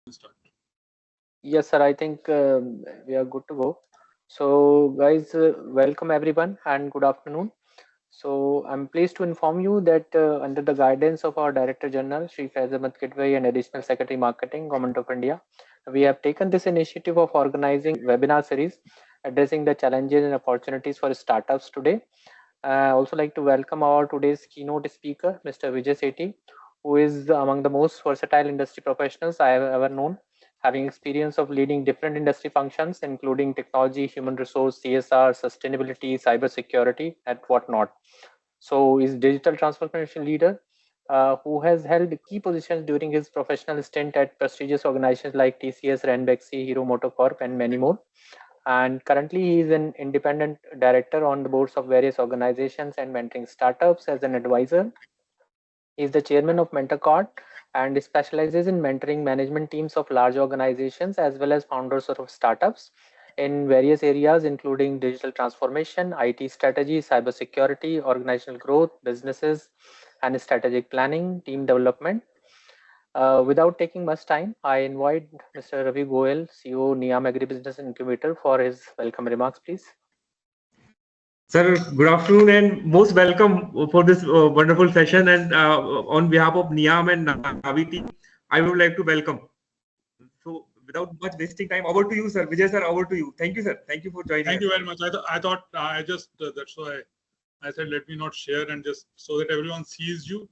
Start. Yes, sir. I think we are good to go. So, guys, welcome everyone and good afternoon. So, I'm pleased to inform you that under the guidance of our Director General, Shri Faiz Ahmed Kidwai, and Additional Secretary Marketing, Government of India, we have taken this initiative of organizing webinar series addressing the challenges and opportunities for startups today. I also like to welcome our today's keynote speaker, Mr. Vijay Sethi, who is among the most versatile industry professionals I have ever known, having experience of leading different industry functions, including technology, human resource, CSR, sustainability, cybersecurity, and whatnot. So, he's digital transformation leader who has held key positions during his professional stint at prestigious organizations like TCS, Ranbaxy, Hero MotoCorp, and many more. And currently, he is an independent director on the boards of various organizations and mentoring startups as an advisor. He is the chairman of Mentorkart and specializes in mentoring management teams of large organizations as well as founders of startups in various areas, including digital transformation, IT strategy, cybersecurity, organizational growth, businesses, and strategic planning, team development. Without taking much time, I invite Mr. Ravi Goel, CEO, NIAM Agribusiness Incubator, for his welcome remarks, please. Sir, good afternoon and most welcome for this wonderful session. And on behalf of NIAM and Navi team, I would like to welcome. So, without much wasting time, over to you, sir. Vijay, sir, over to you. Thank you, sir. Thank you for joining. Thank you very much. I thought I just that's why I said let me not share and just so that everyone sees you,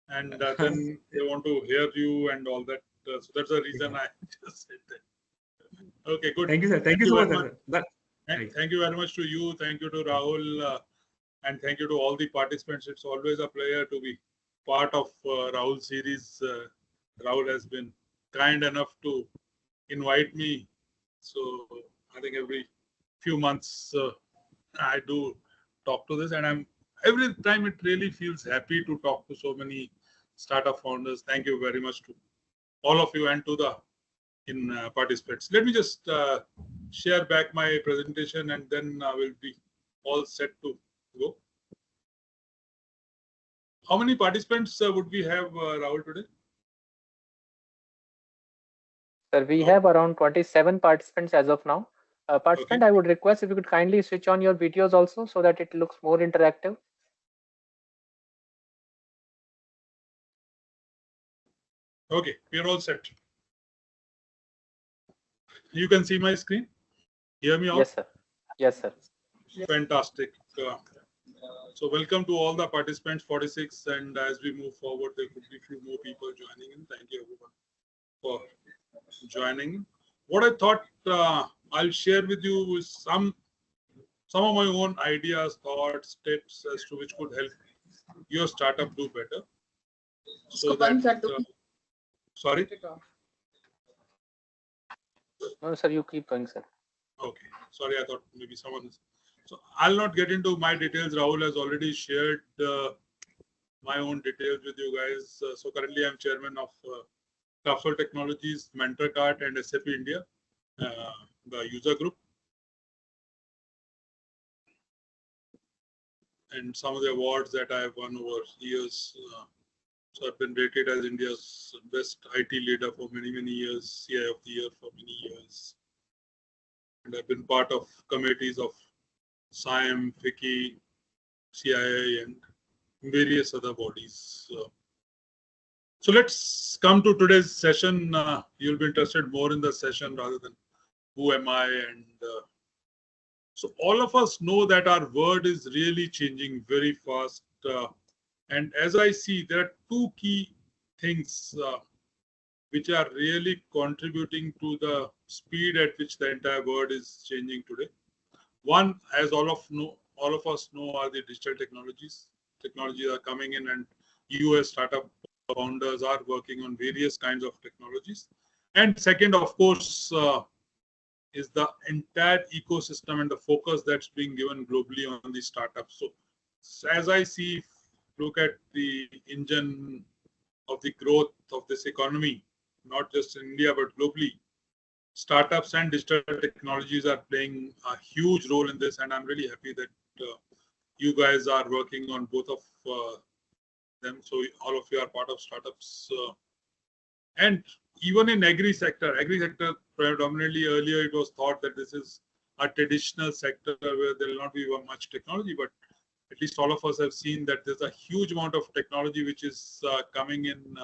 and then they want to hear you and all that. So that's the reason I just said that. Okay, good. Thank you, sir. Thank you so much, sir. Thank you very much to you. Thank you to Rahul, and thank you to all the participants. It's always a pleasure to be part of Rahul series. Rahul has been kind enough to invite me. So I think every few months I do talk to this, and every time it really feels happy to talk to so many startup founders. Thank you very much to all of you and to the participants. Let me just share back my presentation, and then we'll be all set to go. How many participants would we have, Rahul, today? Sir, we have around 27 participants as of now. Participant, Okay. I would request if you could kindly switch on your videos also so that it looks more interactive. Okay, we are all set. You can see my screen? Hear me out? Yes, sir. Yes, sir. Fantastic. So welcome to all the participants, 46, and as we move forward, there could be a few more people joining in. Thank you everyone for joining. What I thought I'll share with you is some of my own ideas, thoughts, tips as to which could help your startup do better. So that sorry. No, sir, you keep going, sir. Okay, sorry, I thought maybe someone is. So I'll not get into my details. Rahul has already shared my own details with you guys. So currently I'm chairman of Capsule Technologies, Mentorkart, and SAP India, the user group. And some of the awards that I have won over years. So I've been rated as India's best IT leader for many, many years, CI of the year for many years. And I've been part of committees of SIAM, FICCI, CIA, and various other bodies. So let's come to today's session. You'll be interested more in the session rather than who am I. And so all of us know that our world is really changing very fast. And as I see, there are two key things which are really contributing to the speed at which the entire world is changing today. One, as all of us know, are the digital technologies. Technologies are coming in, and US startup founders are working on various kinds of technologies. And second, of course, is the entire ecosystem and the focus that's being given globally on the startups. So as I see, look at the engine of the growth of this economy, not just in India, but globally, startups and digital technologies are playing a huge role in this. And I'm really happy that you guys are working on both of them. So all of you are part of startups. And even in agri sector predominantly earlier it was thought that this is a traditional sector where there will not be much technology, but at least all of us have seen that there's a huge amount of technology which is coming in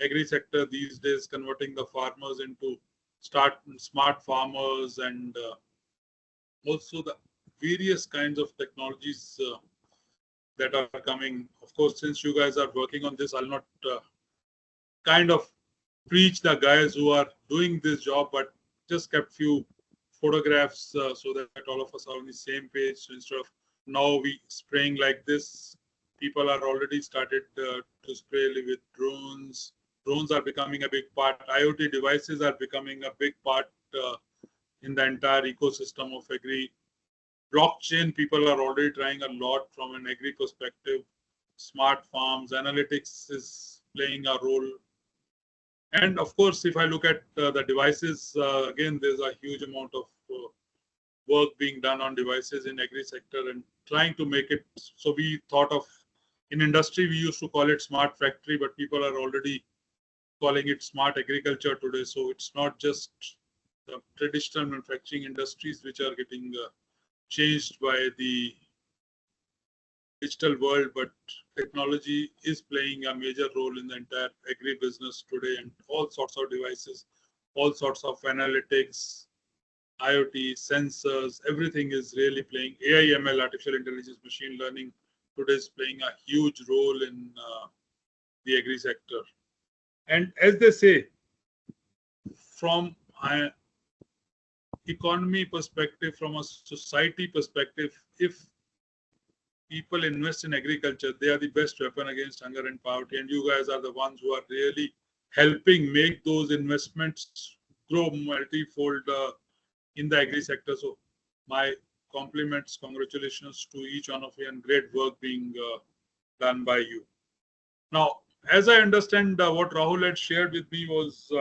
agri sector these days, converting the farmers into smart farmers, and also the various kinds of technologies that are coming. Of course, since you guys are working on this, I'll not kind of preach the guys who are doing this job, but just kept few photographs so that all of us are on the same page. So instead of now we spraying like this, people are already started to spray with drones. Drones are becoming a big part. IoT devices are becoming a big part in the entire ecosystem of agri. Blockchain, people are already trying a lot from an agri perspective. Smart farms, analytics is playing a role. And of course, if I look at the devices, again, there's a huge amount of work being done on devices in agri sector and trying to make it. So we thought of, in industry, we used to call it smart factory, but people are already calling it smart agriculture today. So it's not just the traditional manufacturing industries which are getting changed by the digital world, but technology is playing a major role in the entire agri business today, and all sorts of devices, all sorts of analytics, IoT, sensors, everything is really playing. AI, ML, artificial intelligence, machine learning today is playing a huge role in the agri sector. And as they say, from an economy perspective, from a society perspective, if people invest in agriculture, they are the best weapon against hunger and poverty. And you guys are the ones who are really helping make those investments grow multifold in the agri sector. So my compliments, congratulations to each one of you, and great work being done by you. Now, as I understand, what Rahul had shared with me was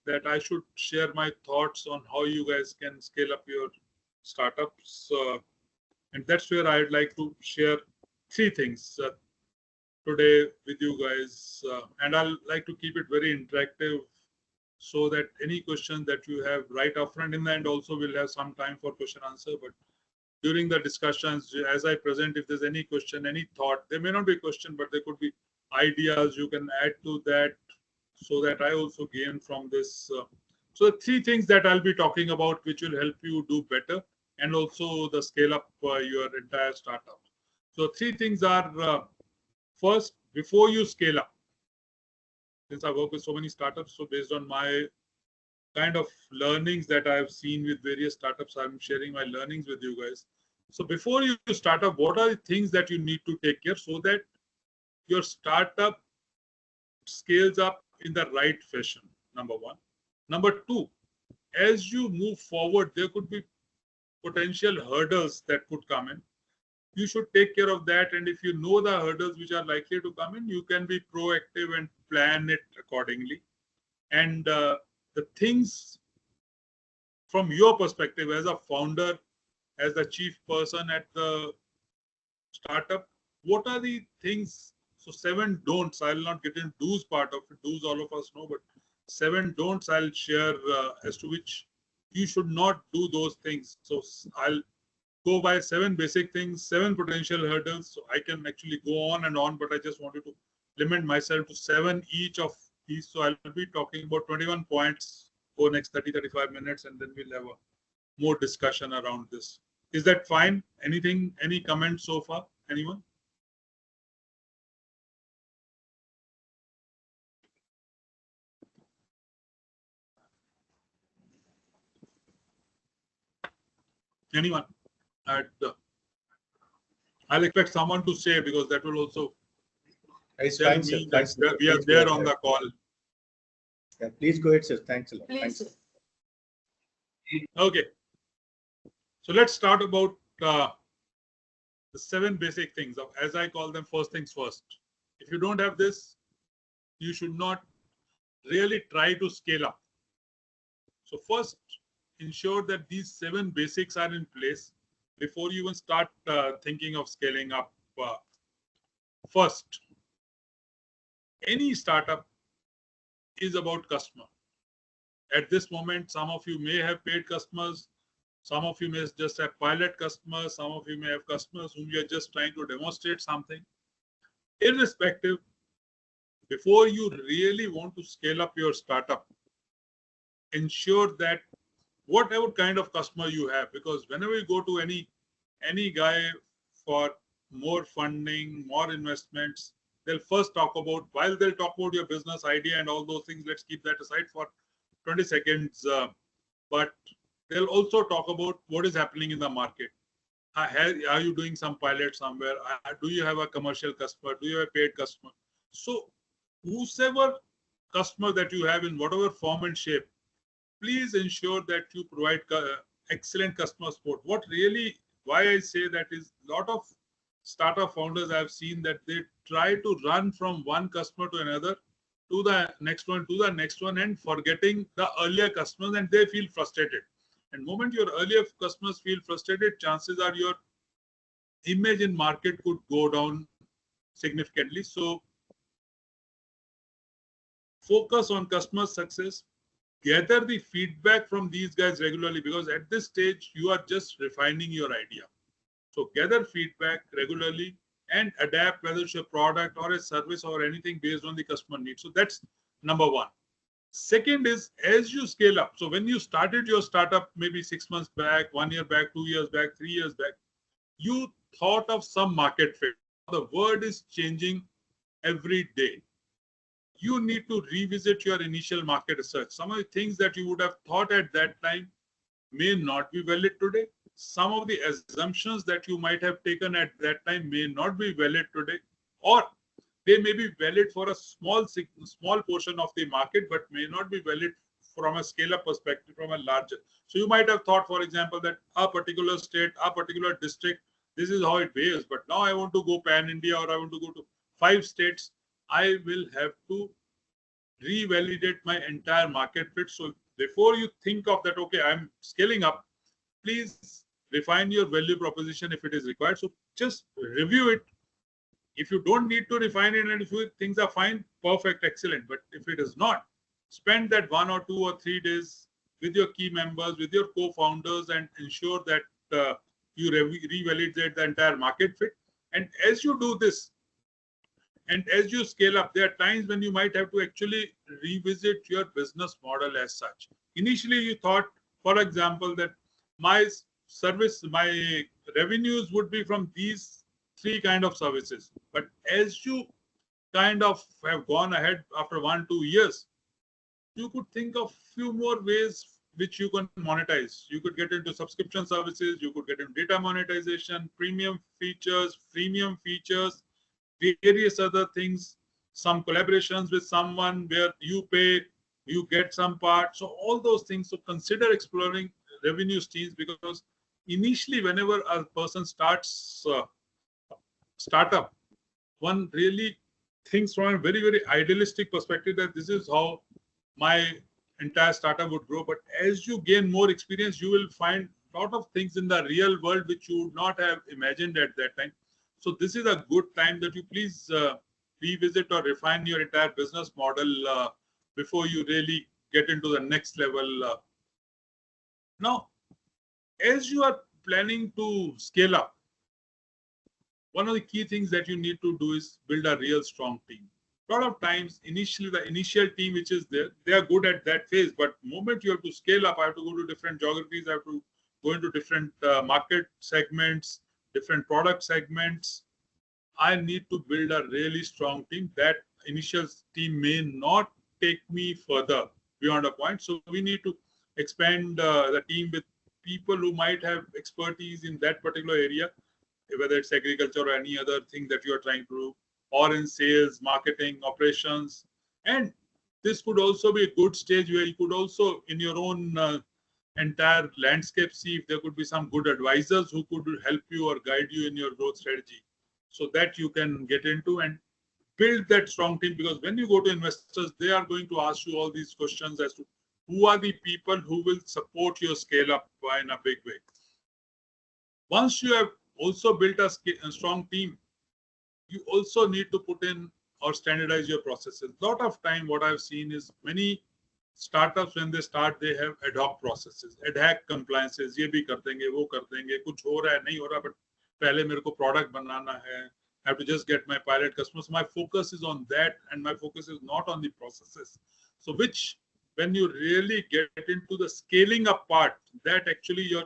that I should share my thoughts on how you guys can scale up your startups. And that's where I'd like to share three things today with you guys. And I'll like to keep it very interactive so that any question that you have right up front, in the end also we'll have some time for question answer. But during the discussions, as I present, if there's any question, any thought, there may not be a question, but there could be ideas you can add to that so that I also gain from this. So the three things that I'll be talking about, which will help you do better, and also the scale up your entire startup. So three things are, first, before you scale up, since I work with so many startups, so based on my kind of learnings that I've seen with various startups, I'm sharing my learnings with you guys. So before you start up, what are the things that you need to take care so that your startup scales up in the right fashion? Number one. Number two, as you move forward, there could be potential hurdles that could come in. You should take care of that. And if you know the hurdles which are likely to come in, you can be proactive and plan it accordingly. And the things from your perspective as a founder, as the chief person at the startup, what are the things? So 7 don'ts. I'll not get into do's part of it. Do's all of us know, but 7 don'ts I'll share as to which you should not do those things. So I'll go by 7 basic things, 7 potential hurdles. So I can actually go on and on, but I just wanted to limit myself to 7 each of these. So I'll be talking about 21 points for next 30-35 minutes, and then we'll have a more discussion around this. Is that fine? Anything, any comments so far? Anyone? Anyone? I'll expect someone to say, because that will also tell me that we are there on the call. Yeah, please go ahead, sir. Thanks a lot. Please. Thanks. Okay. So let's start about the 7 basic things, as I call them, first things first. If you don't have this, you should not really try to scale up. So first, ensure that these 7 basics are in place before you even start thinking of scaling up. First, any startup is about customer. At this moment, some of you may have paid customers, some of you may just have pilot customers, some of you may have customers whom you are just trying to demonstrate something. Irrespective, before you really want to scale up your startup, ensure that whatever kind of customer you have, because whenever you go to any guy for more funding, more investments, they'll first talk about, while they'll talk about your business idea and all those things, let's keep that aside for 20 seconds. But they'll also talk about what is happening in the market. Are you doing some pilot somewhere? Do you have a commercial customer? Do you have a paid customer? So whosoever customer that you have in whatever form and shape, please ensure that you provide excellent customer support. Why I say that is, a lot of startup founders I've seen that they try to run from one customer to another, to the next one, to the next one, and forgetting the earlier customers, and they feel frustrated. And the moment your earlier customers feel frustrated, chances are your image in market could go down significantly. So focus on customer success. Gather the feedback from these guys regularly, because at this stage, you are just refining your idea. So gather feedback regularly and adapt, whether it's a product or a service or anything, based on the customer needs. So that's number one. Second is, as you scale up. So when you started your startup, maybe 6 months back, 1 year back, 2 years back, 3 years back, you thought of some market fit. The world is changing every day. You need to revisit your initial market research. Some of the things that you would have thought at that time may not be valid today. Some of the assumptions that you might have taken at that time may not be valid today, or they may be valid for a small portion of the market, but may not be valid from a scale-up perspective, from a larger. So you might have thought, for example, that a particular state, a particular district, this is how it behaves. But now I want to go pan-India, or I want to go to 5 states. I will have to revalidate my entire market fit. So before you think of that, okay, I'm scaling up, please refine your value proposition if it is required. So just review it. If you don't need to refine it, and if things are fine, perfect, excellent. But if it is not, spend that 1 or 2 or 3 days with your key members, with your co-founders, and ensure that you revalidate the entire market fit. And as you do this, and as you scale up, there are times when you might have to actually revisit your business model as such. Initially, you thought, for example, that my revenues would be from these 3 kind of services. But as you kind of have gone ahead after 1-2 years, you could think of few more ways which you can monetize. You could get into subscription services, you could get into data monetization, premium features, freemium features, various other things, some collaborations with someone where you pay, you get some part. So all those things. So consider exploring revenue streams, because initially, whenever a person starts startup, one really thinks from a very, very idealistic perspective that this is how my entire startup would grow. But as you gain more experience, you will find a lot of things in the real world which you would not have imagined at that time. So this is a good time that you please revisit or refine your entire business model before you really get into the next level. Now, as you are planning to scale up, one of the key things that you need to do is build a real strong team. A lot of times, initially, the initial team which is there, they are good at that phase. But the moment you have to scale up, I have to go to different geographies, I have to go into different market segments, different product segments. I need to build a really strong team. That initial team may not take me further beyond a point. So we need to expand the team with people who might have expertise in that particular area, whether it's agriculture or any other thing that you are trying to do, or in sales, marketing, operations. And this could also be a good stage where you could also, in your own entire landscape, see if there could be some good advisors who could help you or guide you in your growth strategy, so that you can get into and build that strong team. Because when you go to investors, they are going to ask you all these questions as to who are the people who will support your scale up in a big way. Once you have also built a strong team, you also need to put in or standardize your processes. A lot of time, what I've seen is many startups, when they start, they have ad hoc processes, ad hoc compliances. ये भी कर देंगे, वो कर देंगे, कुछ हो रहा है, नहीं हो रहा, but पहले मेरे को product बनाना है. I have to just get my pilot customers. My focus is on that, and my focus is not on the processes. So which, when you really get into the scaling up part, that actually your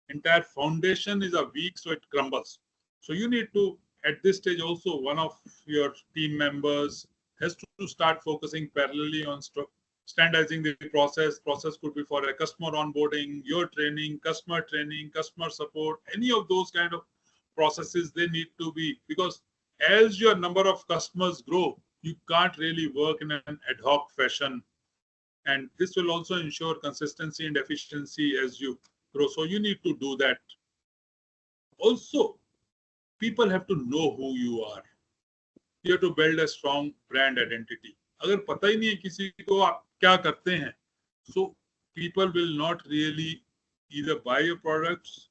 entire foundation is a weak, so it crumbles. So you need to, at this stage also, one of your team members has to start focusing parallelly on standardizing the process. Process could be for a customer onboarding, your training, customer support, any of those kind of processes. They need to be, because as your number of customers grow, you can't really work in an ad hoc fashion. And this will also ensure consistency and efficiency as you grow. So you need to do that. Also, people have to know who you are. You have to build a strong brand identity. अगर पता ही नहीं है किसी को आप क्या करते हैं, so people will not really either buy your products,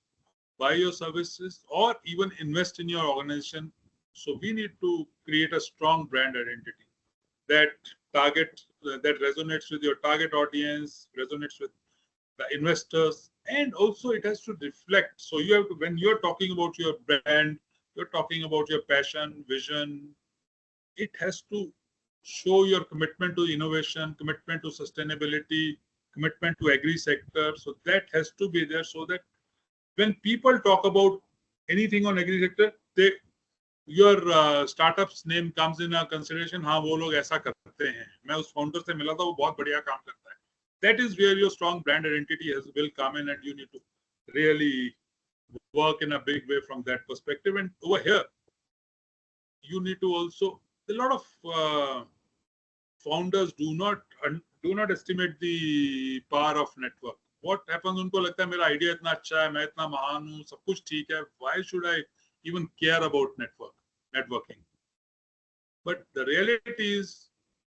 buy your services, or even invest in your organization. So we need to create a strong brand identity that resonates with your target audience, resonates with the investors, and also it has to reflect. So you have to, when you're talking about your brand, you're talking about your passion, vision, it has to show your commitment to innovation, commitment to sustainability, commitment to agri sector. So that has to be there, so that when people talk about anything on agri sector, your startup's name comes in a consideration. हाँ, वो लोग ऐसा करते हैं. मैं उस founder से मिला था, वो बहुत बढ़िया काम करता है. That is where your strong brand identity will come in, and you need to really work in a big way from that perspective. And over here, you need to also, a lot of founders do not estimate the power of network. What happens, उनको लगता है मेरा idea इतना अच्छा है, मैं इतना महान हूँ, सब कुछ ठीक है. Why should I even care about networking? But the reality is,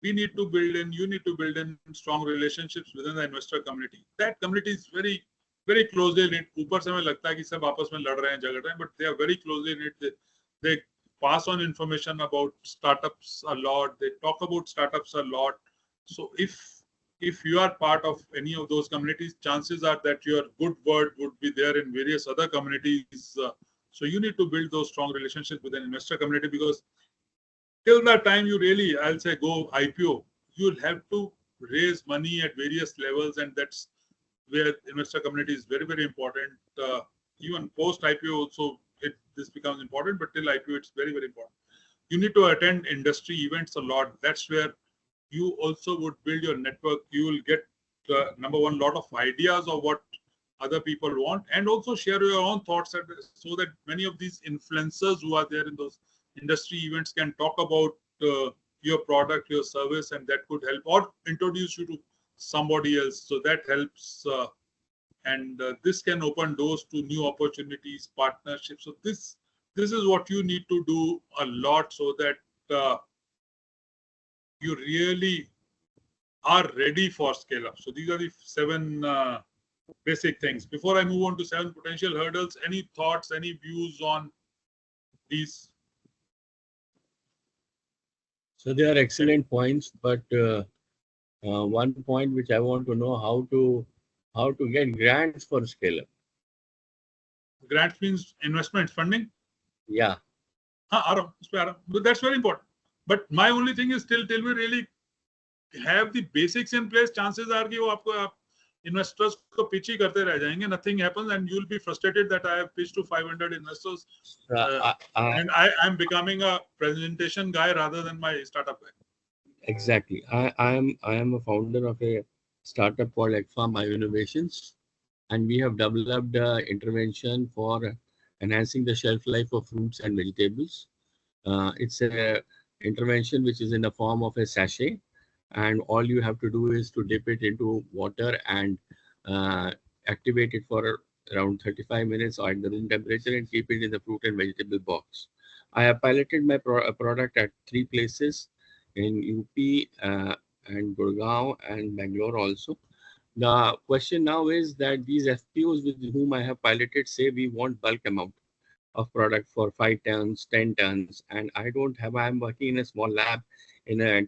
you need to build in strong relationships within the investor community. That community is very, very closely knit. ऊपर से हमें लगता है कि सब आपस में लड़ रहे हैं, झगड़ रहे हैं, but they are very closely knit. They pass on information about startups a lot. They talk about startups a lot. So if you are part of any of those communities, chances are that your good word would be there in various other communities. So you need to build those strong relationships with an investor community, because till the time you really, I'll say, go IPO, you'll have to raise money at various levels, and that's where investor community is very, very important. Even post IPO also, this becomes important, but till IPO, it's very, very important. You need to attend industry events a lot. That's where you also would build your network. You will get, number one, lot of ideas of what other people want, and also share your own thoughts, so that many of these influencers who are there in those industry events can talk about your product, your service, and that could help, or introduce you to somebody else. So that helps, and this can open doors to new opportunities, partnerships. So this is what you need to do a lot, so that you really are ready for scale up. So these are the 7 basic things. Before I move on to 7 potential hurdles, any thoughts, any views on these? So they are excellent points, but one point which I want to know, how to get grants for scale up. Grants means investment funding. Yeah. But that's very important. But my only thing is, till we really have the basics in place, chances are that investors ko pitch hi karte reh jayenge. Nothing happens, and you'll be frustrated that I have pitched to 500 investors, and I'm becoming a presentation guy rather than my startup guy. Exactly. I am a founder of a startup called Agri Innovations, and we have developed an intervention for enhancing the shelf life of fruits and vegetables. It's a intervention which is in the form of a sachet, and all you have to do is to dip it into water and activate it for around 35 minutes at the room temperature, and keep it in the fruit and vegetable box. I have piloted my product at 3 places in UP and Gurgaon and Bangalore also. The question now is that these FPOs with whom I have piloted say we want bulk amount. of product for 5 tons, 10 tons, and I'm working in a small lab in an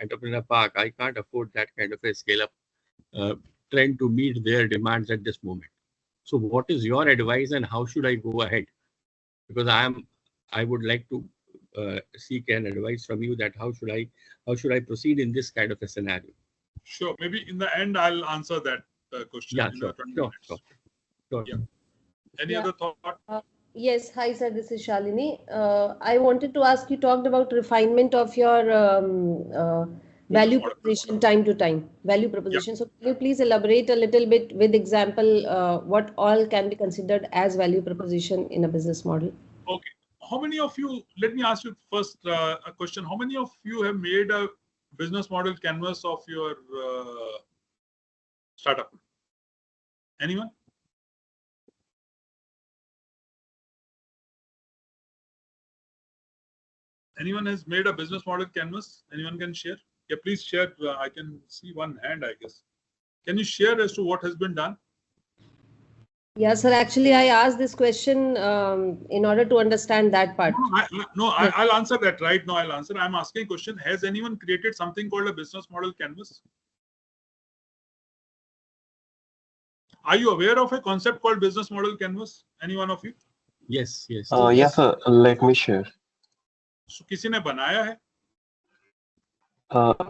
entrepreneur park. I can't afford that kind of a scale up trend to meet their demands at this moment. So what is your advice and how should I go ahead? Because I would like to seek an advice from you that how should I proceed in this kind of a scenario? Sure. Maybe in the end, I'll answer that question Yeah, in sure, 20 sure, minutes. sure. Yeah. Any Yeah. other thought? Yes, hi sir, this is Shalini. I wanted to ask, you talked about refinement of your value model. proposition time to time, value proposition. So can you please elaborate a little bit with example, what all can be considered as value proposition in a business model? Okay. How many of you, let me ask you first a question. How many of you have made a business model canvas of your startup? Anyone? Anyone has made a business model canvas? Anyone can share? Yeah, please share. I can see one hand, I guess. Can you share as to what has been done? Yeah, sir. Actually, I asked this question in order to understand that part. I'll answer that right now. I'll answer. I'm asking a question. Has anyone created something called a business model canvas? Are you aware of a concept called business model canvas? Any one of you? Yes, yes. Yes, sir. Let me share. So, किसी ने बनाया है?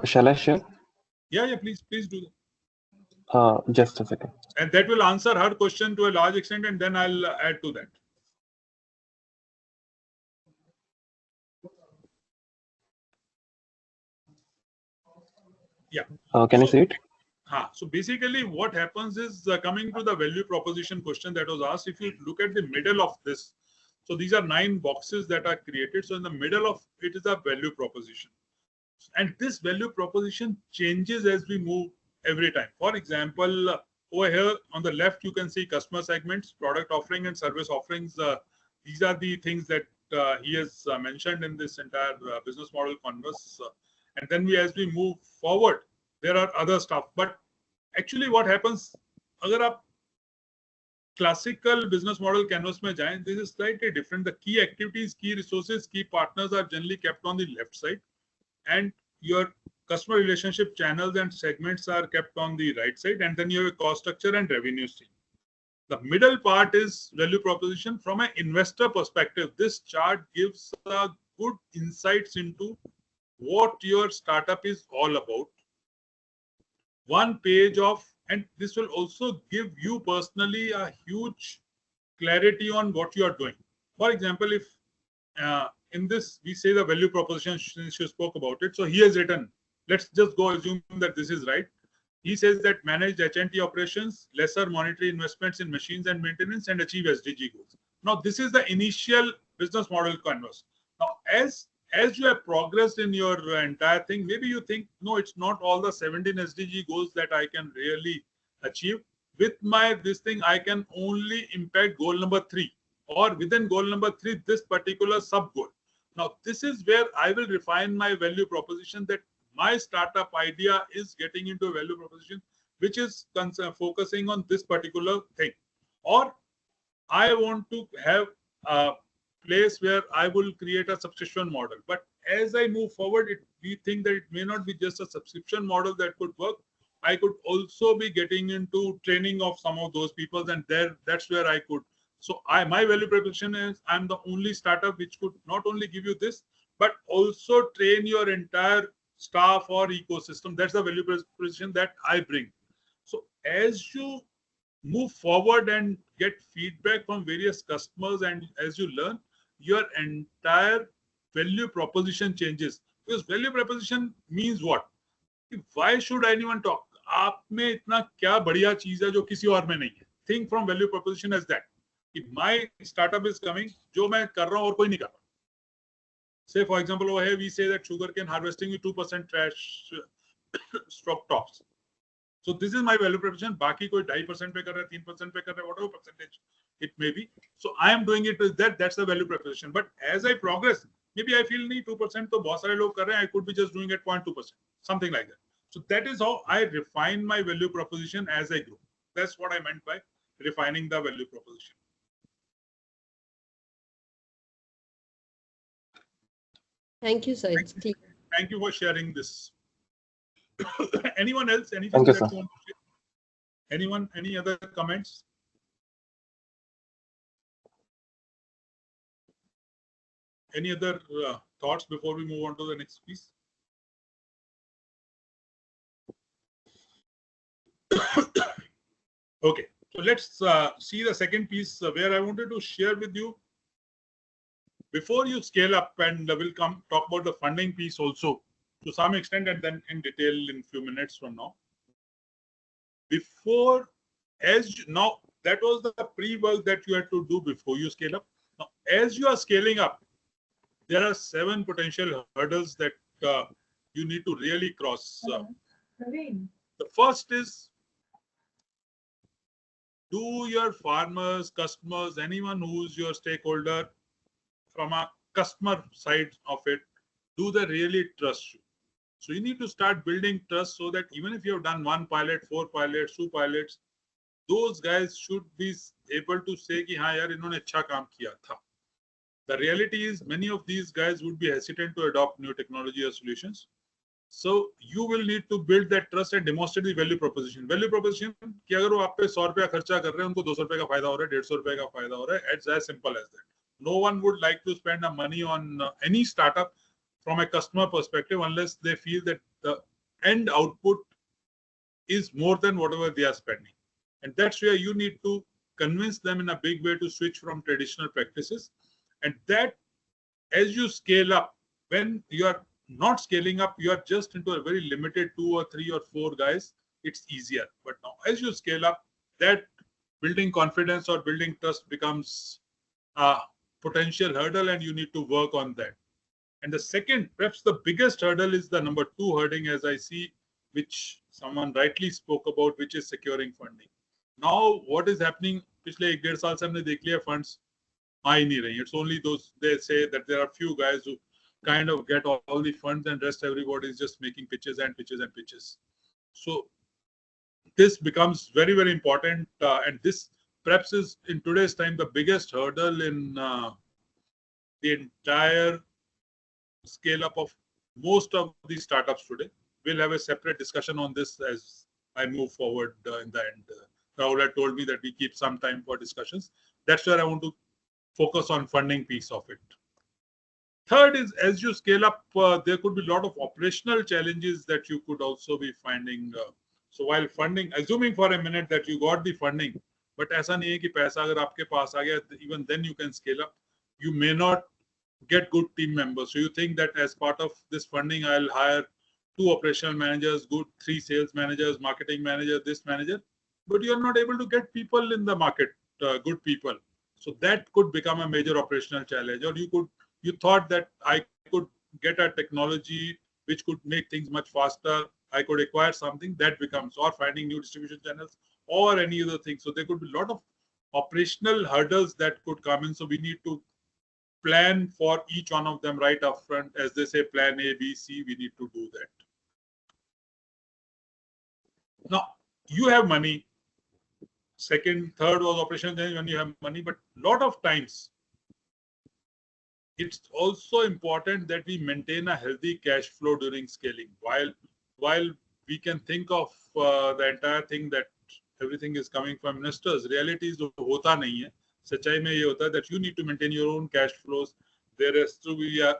Shall I share? Yeah, please do that. Just a second. And that will answer her question to a large extent, and then I'll add to that. Yeah. Can you see it? So basically what happens is coming to the value proposition question that was asked, if you look at the middle of this, so these are 9 boxes that are created. So in the middle of it is a value proposition. And this value proposition changes as we move every time. For example, over here on the left, you can see customer segments, product offering and service offerings. These are the things that he has mentioned in this entire business model canvas. And then as we move forward, there are other stuff. But actually what happens, agar aap classical business model canvas mein jaye, this is slightly different. The key activities, key resources, key partners are generally kept on the left side, and your customer relationship channels and segments are kept on the right side, and then you have a cost structure and revenue stream. The middle part is value proposition from an investor perspective. This chart gives good insights into what your startup is all about. One page of, and this will also give you personally a huge clarity on what you are doing. For example, if in this we say the value proposition, since you spoke about it, so he has written, let's just go assume that this is right. He says that manage HNT operations, lesser monetary investments in machines and maintenance, and achieve SDG goals. Now this is the initial business model canvas. Now as you have progressed in your entire thing, maybe you think, no, it's not all the 17 SDG goals that I can really achieve. With this thing, I can only impact goal number 3, or within goal number 3, this particular sub goal. Now, this is where I will refine my value proposition, that my startup idea is getting into a value proposition which is focusing on this particular thing. Or I want to have a place where I will create a subscription model. But as I move forward, we think that it may not be just a subscription model that could work. I could also be getting into training of some of those people, and that's where I could. So my value proposition is I'm the only startup which could not only give you this, but also train your entire staff or ecosystem. That's the value proposition that I bring. So as you move forward and get feedback from various customers, and as you learn, your entire value proposition changes. Because value proposition means what? Why should anyone talk? आप में इतना क्या बढ़िया चीज है जो किसी और में नहीं है? Think from value proposition as that. If my startup is coming, जो मैं कर रहा हूँ और कोई नहीं कर रहा. Say for example over here we say that sugarcane harvesting with 2% trash stock tops. So this is my value proposition. बाकी कोई 2.5% पे कर रहा है, 3% पे कर रहा है, whatever percentage it may be. So I am doing it with that. That's the value proposition. But as I progress, maybe I feel नहीं 2% तो बहुत सारे लोग कर रहे हैं. I could be just doing it 0.2%, something like that. So that is how I refine my value proposition as I grow. That's what I meant by refining the value proposition. Thank you, sir. It's clear. Thank you for sharing this. Anyone else? Anything Thank you, that sir. you want to share? Anyone? Any other comments? Any other thoughts before we move on to the next piece? Okay, so let's see the second piece where I wanted to share with you. Before you scale up, and we'll come talk about the funding piece also to some extent, and then in detail in a few minutes from now. Before, now that was the pre-work that you had to do before you scale up. Now, as you are scaling up, there are 7 potential hurdles that you need to really cross. The first is, do your farmers, customers, anyone who's your stakeholder from a customer side of it, do they really trust you? So you need to start building trust so that even if you have done 1 pilot, 4 pilots, 2 pilots, those guys should be able to say कि हाँ यार इन्होंने अच्छा काम किया था. The reality is many of these guys would be hesitant to adopt new technology or solutions. So you will need to build that trust and demonstrate the value proposition. Value proposition कि अगर वो आप पे 100 रुपया खर्चा कर रहे हैं, उनको 200 रुपये का फायदा हो रहा है, 150 रुपये का फायदा हो रहा है. It's as simple as that. No one would like to spend money on any startup from a customer perspective unless they feel that the end output is more than whatever they are spending. And that's where you need to convince them in a big way to switch from traditional practices. And that, as you scale up, when you are not scaling up, you are just into a very limited 2 or 3 or 4 guys, it's easier. But now as you scale up, that building confidence or building trust becomes a potential hurdle, and you need to work on that. And the second, perhaps the biggest hurdle, is the number 2 hurdle, as I see, which someone rightly spoke about, which is securing funding. Now, what is happening? पिछले 1-1.5 साल से हमने देख लिया funds आ ही नहीं रही. It's only those, they say that there are few guys who kind of get all the funds, and rest everybody is just making pitches and pitches and pitches. So this becomes very, very important, and this perhaps is in today's time the biggest hurdle in the entire scale up of most of these startups today. We'll have a separate discussion on this as I move forward in the end. Rahul had told me that we keep some time for discussions. That's where I want to focus on funding piece of it. Third is, as you scale up, there could be a lot of operational challenges that you could also be finding. So while funding, assuming for a minute that you got the funding, but ऐसा नहीं है कि पैसा अगर आपके पास आ गया, even then you can scale up. You may not get good team members. So you think that as part of this funding, I'll hire 2 operational managers, 3 sales managers, marketing manager, this manager, but you're not able to get people in the market, good people. So that could become a major operational challenge. Or you thought that I could get a technology which could make things much faster. I could acquire something that becomes, or finding new distribution channels or any other thing. So there could be a lot of operational hurdles that could come in. So we need to plan for each one of them right up front. As they say, plan A, B, C, we need to do that. Now, you have money. Second, third was operational challenge when you have money, but a lot of times it's also important that we maintain a healthy cash flow during scaling. While we can think of the entire thing that everything is coming from investors, reality is hota nahi hai. सच्चाई में ये होता है that you need to maintain your own cash flows. There has to be a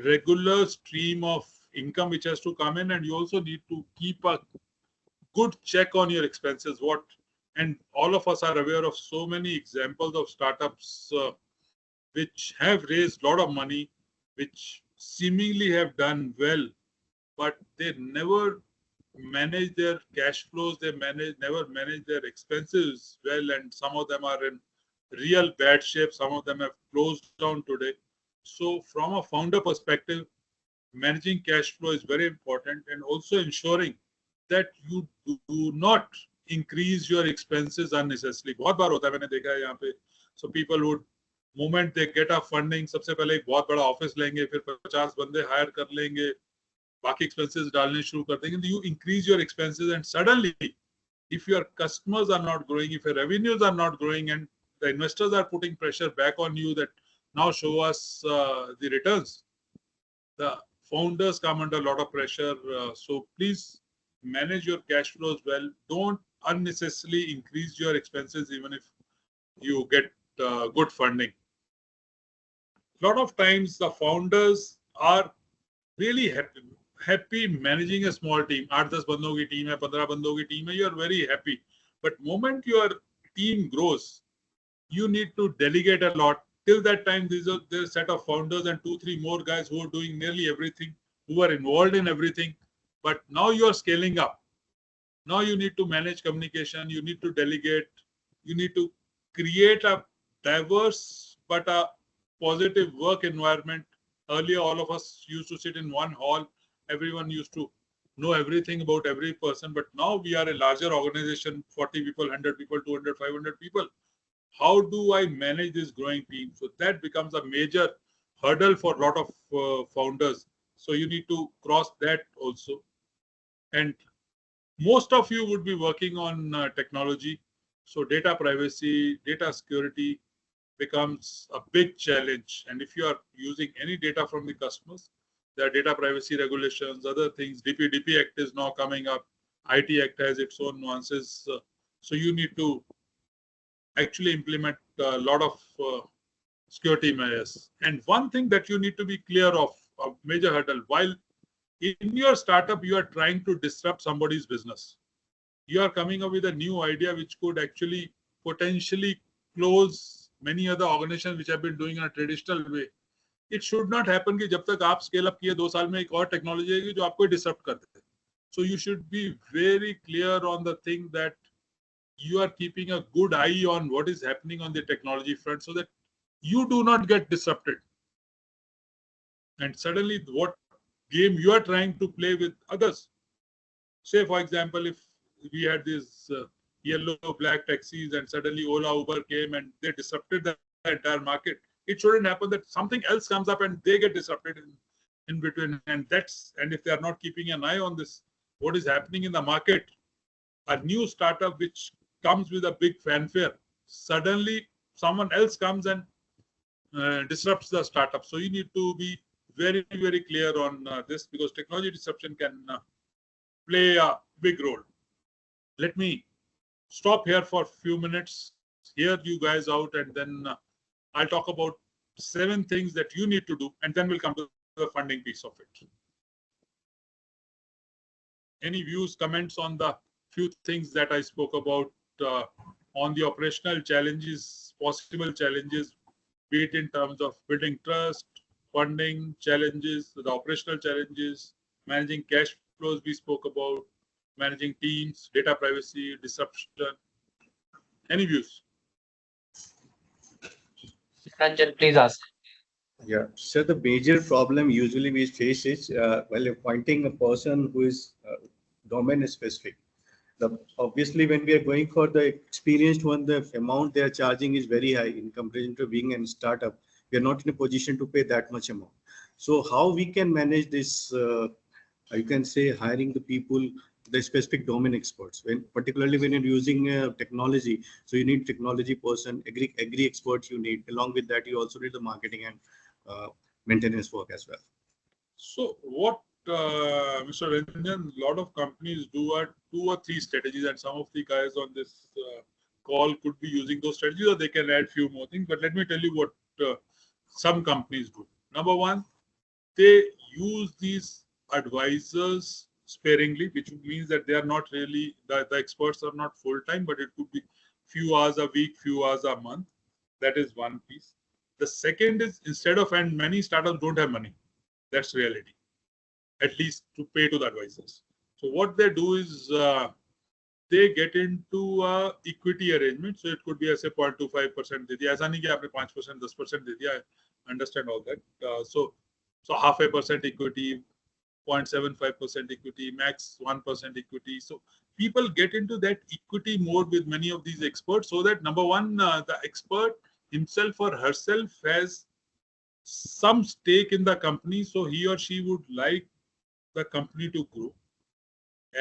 regular stream of income which has to come in, and you also need to keep a good check on your expenses. And all of us are aware of so many examples of startups which have raised a lot of money, which seemingly have done well, but they never manage their cash flows. They never manage their expenses well, and some of them are in real bad shape. Some of them have closed down today. So from a founder perspective, managing cash flow is very important, and also ensuring that you do not increase your expenses unnecessarily. बहुत बार होता है, मैंने देखा है यहाँ पे. So people would, moment they get a funding, सबसे पहले एक बहुत बड़ा ऑफिस लेंगे, फिर 50 बंदे हायर कर लेंगे, बाकी expenses डालने शुरू कर देंगे. You increase your expenses, and suddenly, if your customers are not growing, if your revenues are not growing, and the investors are putting pressure back on you that now show us the returns, The founders come under a lot of pressure. So please manage your cash flows well. Don't unnecessarily increase your expenses even if you get good funding. A lot of times the founders are really happy managing a small team. 8-10 बंदों की team है, 15 बंदों की team है. You are very happy. But moment your team grows, you need to delegate a lot. Till that time, there's a set of founders and 2-3 more guys who are doing nearly everything, who are involved in everything. But now you are scaling up. Now you need to manage communication. You need to delegate. You need to create a diverse but a positive work environment. Earlier, all of us used to sit in one hall. Everyone used to know everything about every person. But now we are a larger organization, 40 people, 100 people, 200, 500 people. How do I manage this growing team? So that becomes a major hurdle for a lot of founders. So you need to cross that also. And most of you would be working on technology. So data privacy, data security becomes a big challenge. And if you are using any data from the customers, there are data privacy regulations, other things. DP Act is now coming up. IT Act has its own nuances. So you need to actually implement a lot of security measures. And one thing that you need to be clear of, a major hurdle, while in your startup, you are trying to disrupt somebody's business. You are coming up with a new idea which could actually potentially close many other organizations which have been doing in a traditional way. It should not happen कि जब तक आप scale up किए 2 साल में एक और technology आएगी जो आपको disrupt कर देते. So you should be very clear on the thing that you are keeping a good eye on what is happening on the technology front so that you do not get disrupted. And suddenly what game you are trying to play with others. Say, for example, if we had these yellow, black taxis and suddenly Ola, Uber came and they disrupted the entire market. It shouldn't happen that something else comes up and they get disrupted in between. And if they are not keeping an eye on this, what is happening in the market, a new startup which comes with a big fanfare, suddenly someone else comes and disrupts the startup. So you need to be very, very clear on this because technology disruption can play a big role. Let me stop here for a few minutes, hear you guys out, and then I'll talk about 7 things that you need to do, and then we'll come to the funding piece of it. Any views, comments on the few things that I spoke about on the operational challenges, possible challenges, be it in terms of building trust, funding challenges, the operational challenges, managing cash flows we spoke about, managing teams, data privacy, disruption. Any views? Ranjan, please ask. Yeah, so the major problem usually we face is while appointing a person who is domain specific. Obviously, when we are going for the experienced one, the amount they are charging is very high in comparison to being a startup. We are not in a position to pay that much amount. So how we can manage this? You can say hiring the people, the specific domain experts. Particularly when you're using technology, so you need technology person, agri experts you need. Along with that, you also need the marketing and maintenance work as well. So what Mr. Ranjan, a lot of companies do are 2 or 3 strategies, and some of the guys on this call could be using those strategies, or they can add few more things. But let me tell you what some companies do. Number 1, they use these advisors sparingly, which means that they are not really, the experts are not full-time, but it could be few hours a week, few hours a month. That is one piece. The second is instead of, and many startups don't have money. That's reality, at least to pay to the advisors. So what they do is they get into equity arrangement. So it could be as a 0.25% दे दिया, ऐसा नहीं कि आपने 5%, 10% दे दिया. I understand all that. So 0.5% equity, 0.75% equity, max 1% equity. So people get into that equity mode with many of these experts, so that number 1, the expert himself or herself has some stake in the company, so he or she would like the company to grow.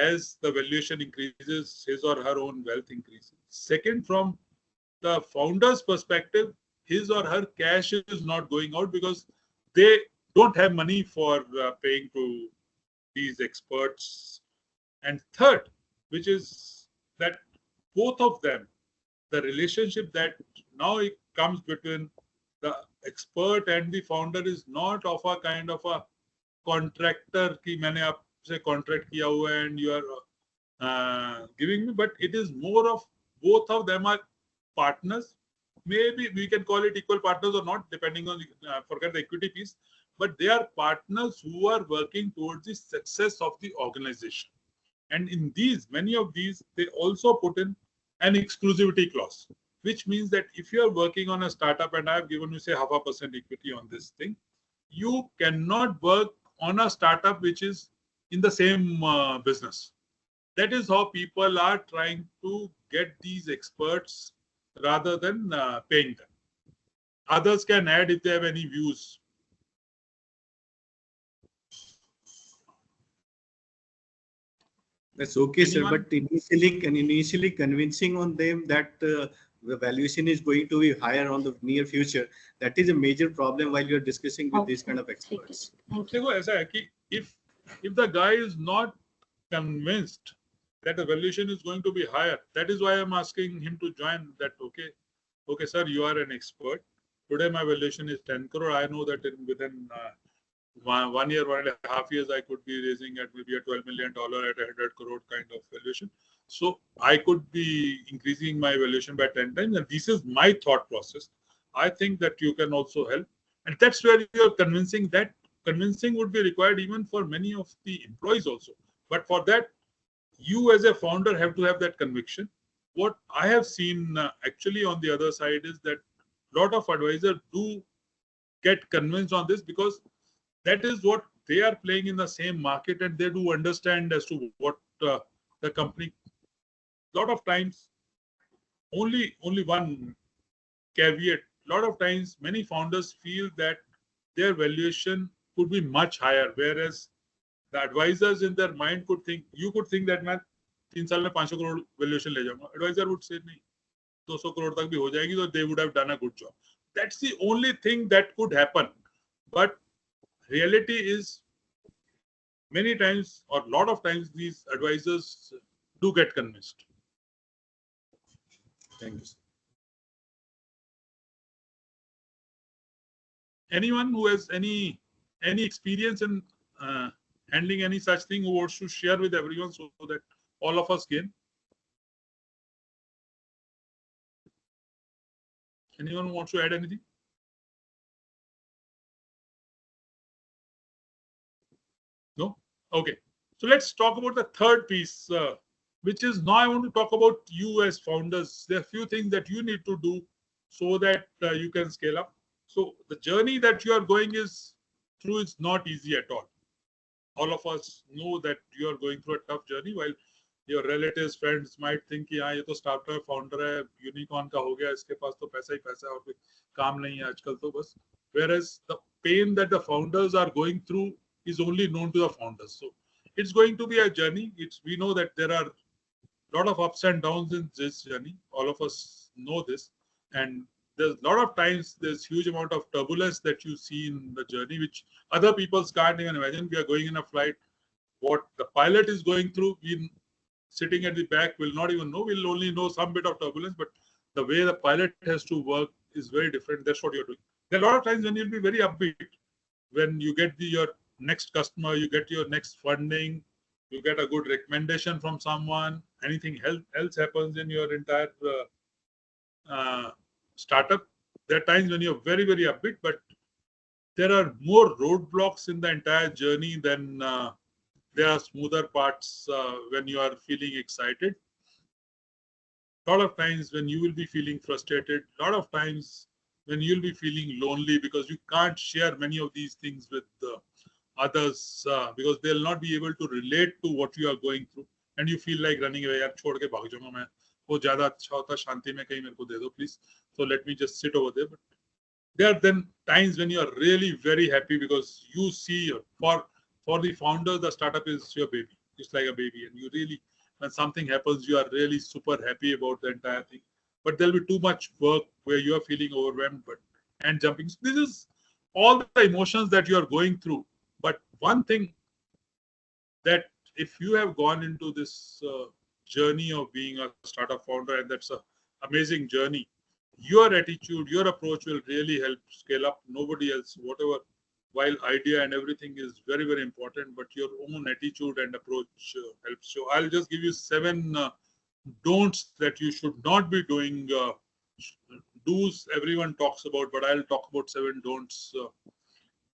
As the valuation increases, his or her own wealth increases. Second, from the founder's perspective, his or her cash is not going out because they don't have money for paying to these experts. And third, which is that both of them, the relationship that now it comes between the expert and the founder is not of a kind of a contractor ki maine aapse contract kiya hua hai and you are giving me, but it is more of both of them are partners. Maybe we can call it equal partners or not, depending on forget the equity piece, but they are partners who are working towards the success of the organization. And in these, many of these, they also put in an exclusivity clause, which means that if you are working on a startup and I have given you say 0.5% equity on this thing, you cannot work on a startup which is in the same business. That is how people are trying to get these experts rather than paying them. Others can add if they have any views. That's okay, Anyone? sir. But initially convincing on them that the valuation is going to be higher on the near future, that is a major problem while you're discussing with these kind of experts. देखो ऐसा है कि if the guy is not convinced that the valuation is going to be higher, that is why I'm asking him to join. That okay, sir, you are an expert. Today my valuation is 10 crore. I know that within 1 year, 1.5 years, I could be raising at maybe a $12 million at 100 crore kind of valuation. So I could be increasing my valuation by 10 times. And this is my thought process. I think that you can also help. And that's where you're convincing. That convincing would be required even for many of the employees also. But for that, you as a founder have to have that conviction. What I have seen actually on the other side is that a lot of advisors do get convinced on this because that is what they are playing in the same market and they do understand as to what the company. A lot of times, only one caveat. A lot of times, many founders feel that their valuation could be much higher, whereas the advisors in their mind could think, you could think that मैं 3 साल में 500 crore valuation ले जाऊंगा. Advisor would say नहीं, 200 crore तक भी हो जाएगी, so they would have done a good job. That's the only thing that could happen. But reality is many times or a lot of times these advisors do get convinced. Thank you, sir. Anyone who has any experience in handling any such thing who wants to share with everyone so that all of us gain? Anyone who wants to add anything? No? Okay. So let's talk about the third piece, which is now I want to talk about you as founders. There are a few things that you need to do so that you can scale up. So the journey that you are going through is not easy at all. All of us know that you are going through a tough journey, while your relatives, friends might think कि हाँ ये तो startup founder है, unicorn का हो गया, इसके पास तो पैसा ही पैसा है और कोई काम नहीं है आजकल तो बस. Whereas the pain that the founders are going through is only known to the founders. So it's going to be a journey. We know that there are a lot of ups and downs in this journey. All of us know this, and there's a lot of times there's huge amount of turbulence that you see in the journey, which other people can't even imagine. We are going in a flight. What the pilot is going through, we sitting at the back will not even know. We'll only know some bit of turbulence, but the way the pilot has to work is very different. That's what you're doing. There are a lot of times when you'll be very upbeat. When you get your next customer, you get your next funding, you get a good recommendation from someone, anything else happens in your entire startup. There are times when you're very, very upbeat, but there are more roadblocks in the entire journey than there are smoother parts when you are feeling excited. A lot of times when you will be feeling frustrated, a lot of times when you'll be feeling lonely because you can't share many of these things with others because they'll not be able to relate to what you are going through, and you feel like running away. यार छोड़ के भाग जाऊंगा मैं, वो ज़्यादा अच्छा होता, शांति में कहीं मेरे को दे दो please. So let me just sit over there. But there are then times when you are really very happy because you see for the founder the startup is your baby. It's like a baby, and you really, when something happens, you are really super happy about the entire thing. But there'll be too much work where you are feeling overwhelmed and jumping. So this is all the emotions that you are going through. But one thing that if you have gone into this journey of being a startup founder, and that's an amazing journey, your attitude, your approach will really help scale up. Nobody else, whatever, while idea and everything is very, very important, but your own attitude and approach helps. So I'll just give you 7 don'ts that you should not be doing. Do's everyone talks about, but I'll talk about 7 don'ts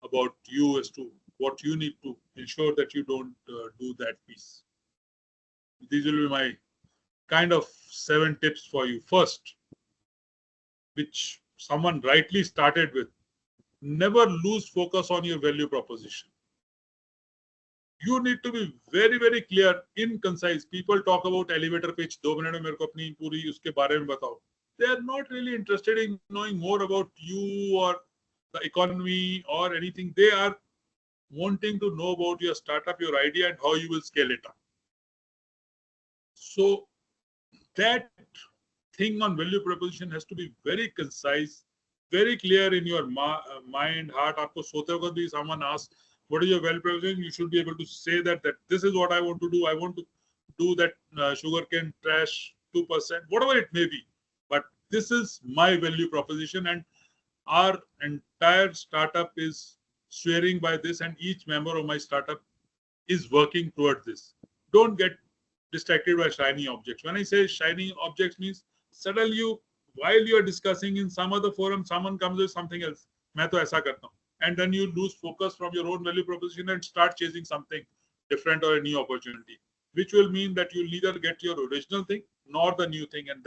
about you as to what you need to ensure that you don't do that piece. These will be my kind of 7 tips for you. First, which someone rightly started with, never lose focus on your value proposition. You need to be very, very clear, in concise. People talk about elevator pitch, 2 minute mein mere ko apni puri uske bare mein batao. They are not really interested in knowing more about you or the economy or anything. They are wanting to know about your startup, your idea, and how you will scale it up. So that thing on value proposition has to be very concise, very clear in your mind, heart. Aapko sote waqt bhi someone asks, what is your value proposition? You should be able to say that this is what I want to do. I want to do that sugarcane trash 2%, whatever it may be. But this is my value proposition, and our entire startup is swearing by this, and each member of my startup is working toward this. Don't get distracted by shiny objects. When I say shiny objects, means suddenly while you are discussing in some other forum, someone comes with something else. Main to aisa karta hu. And then you lose focus from your own value proposition and start chasing something different or a new opportunity, which will mean that you'll neither get your original thing nor the new thing, and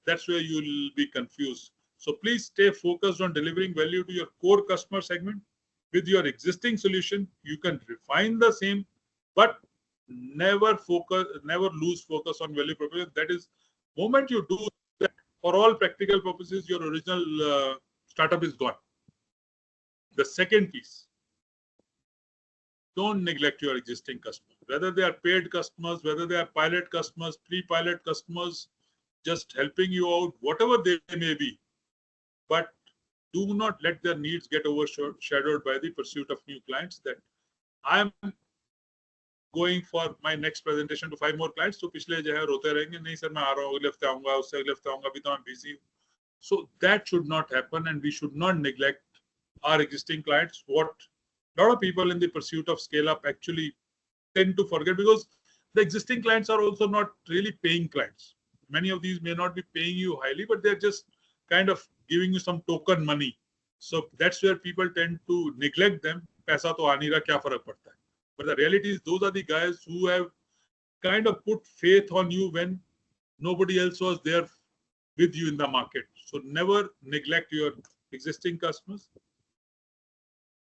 that's where you'll be confused. So please stay focused on delivering value to your core customer segment. With your existing solution, you can refine the same, but never lose focus on value proposition. That is, moment you do that, for all practical purposes, your original startup is gone. The second piece, don't neglect your existing customers, whether they are paid customers, whether they are pilot customers, pre-pilot customers, just helping you out, whatever they may be. But do not let their needs get overshadowed by the pursuit of new clients. That I'm going for my next presentation to 5 more clients, so पिछले जो है रोते रहेंगे, नहीं sir मैं आ रहा हूँ, अगले हफ्ते आऊँगा, उससे अगले हफ्ते आऊँगा, अभी तो मैं busy हूँ. So that should not happen, and we should not neglect our existing clients. What a lot of people in the pursuit of scale up actually tend to forget, because the existing clients are also not really paying clients. Many of these may not be paying you highly, but they're just kind of giving you some token money. So that's where people tend to neglect them. Paisa to aani ra, kya farak padta hai? But the reality is, those are the guys who have kind of put faith on you when nobody else was there with you in the market. So never neglect your existing customers.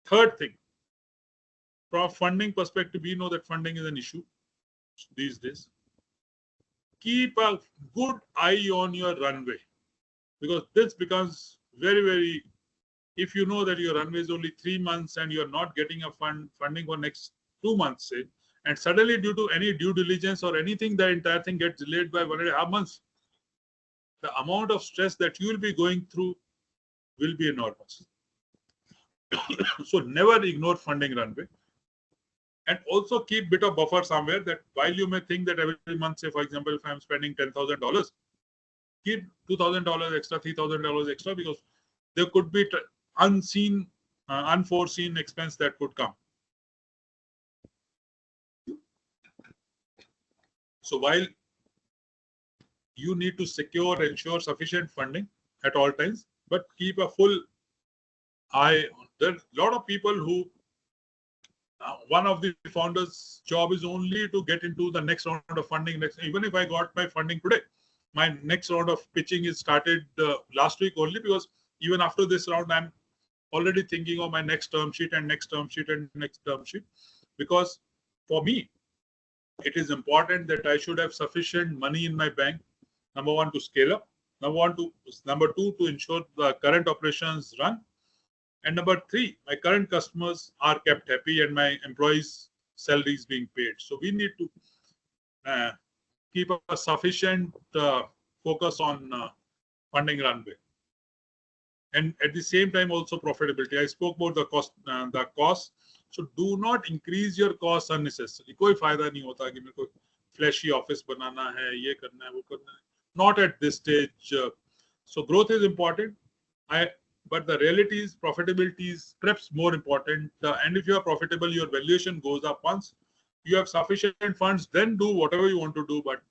Third thing, from a funding perspective, we know that funding is an issue these days. Keep a good eye on your runway, because this becomes very, very, if you know that your runway is only 3 months and you're not getting a funding for next 2 months, say, and suddenly due to any due diligence or anything, the entire thing gets delayed by 1.5 months, the amount of stress that you will be going through will be enormous. So never ignore funding runway. And also keep bit of buffer somewhere, that while you may think that every month, say for example, if I'm spending $10,000, keep $2,000 extra, $3,000 extra, because there could be unseen, unforeseen expense that could come. So while you need to ensure sufficient funding at all times, but keep a full eye on. There are a lot of people who, one of the founders' job is only to get into the next round of funding. Even if I got my funding today, my next round of pitching is started last week only, because even after this round, I'm already thinking of my next term sheet and next term sheet and next term sheet. Because for me, it is important that I should have sufficient money in my bank, number one, to scale up, number two, to ensure the current operations run, and number three, my current customers are kept happy and my employees' salaries being paid. So we need to keep a sufficient focus on funding runway. and at the same time also profitability. I spoke about the cost. So do not increase your costs unnecessarily. कोई फायदा नहीं होता कि मेरे को flashy office बनाना है, ये करना है, वो करना है. Not at this stage. So growth is important. But the reality is profitability is perhaps more important. And if you are profitable, your valuation goes up. Once you have sufficient funds, then do whatever you want to do. But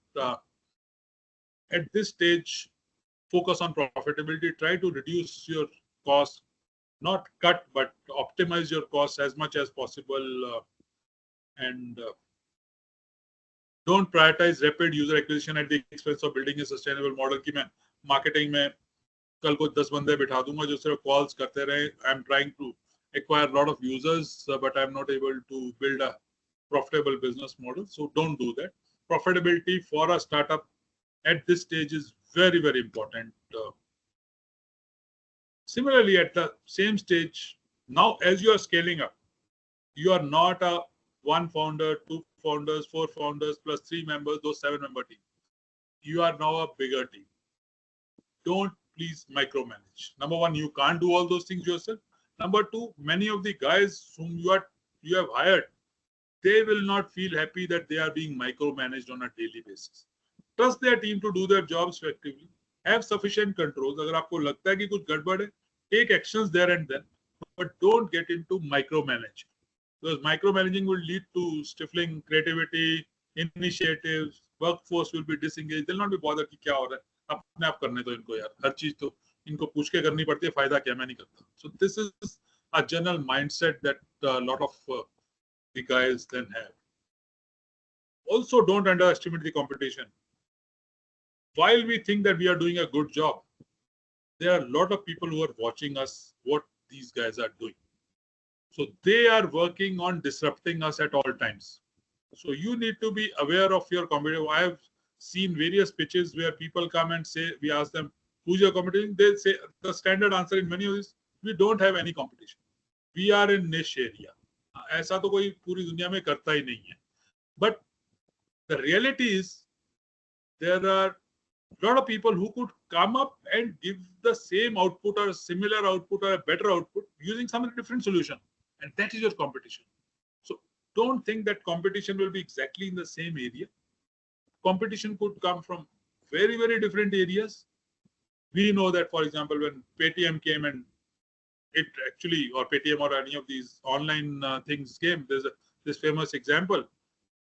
at this stage, focus on profitability. Try to reduce your costs, not cut, but optimize your costs as much as possible. And don't prioritize rapid user acquisition at the expense of building a sustainable model. कि मैं marketing में कल को 10 बंदे बिठा दूंगा जो सिर्फ calls करते रहे. I'm trying to acquire a lot of users, but I'm not able to build a profitable business model. So don't do that. Profitability for a startup at this stage is very, very important. Similarly, at the same stage, now as you are scaling up, you are not a 1 founder, 2 founders, 4 founders plus 3 members, those 7-member team. You are now a bigger team. Don't please micromanage. Number one, you can't do all those things yourself. Number two, many of the guys whom you have hired, they will not feel happy that they are being micromanaged on a daily basis. Trust their team to do their jobs effectively. Have sufficient controls. अगर आपको लगता है कि कुछ गड़बड़ है, take actions there and then, but don't get into micromanaging. Because micromanaging will lead to stifling creativity, initiatives, workforce will be disengaged. They'll not be bothered कि क्या हो रहा है. अपने आप करने दो इनको यार. हर चीज तो इनको पूछ के करनी पड़ती है. फायदा क्या, मैं नहीं करता. So this is a general mindset that a lot of the guys then have. Also, don't underestimate the competition. While we think that we are doing a good job, there are a lot of people who are watching us, what these guys are doing. So they are working on disrupting us at all times. So you need to be aware of your competition. I have seen various pitches where people come and say, we ask them, who's your competition? They say the standard answer in many of these, we don't have any competition. We are in niche area. ऐसा तो कोई पूरी दुनिया में करता ही नहीं है. But the reality is there are a lot of people who could come up and give the same output or similar output or a better output using some different solution. And that is your competition. So don't think that competition will be exactly in the same area. Competition could come from very, very different areas. We know that, for example, when Paytm came and it actually, or Paytm or any of these online things came, there's this famous example.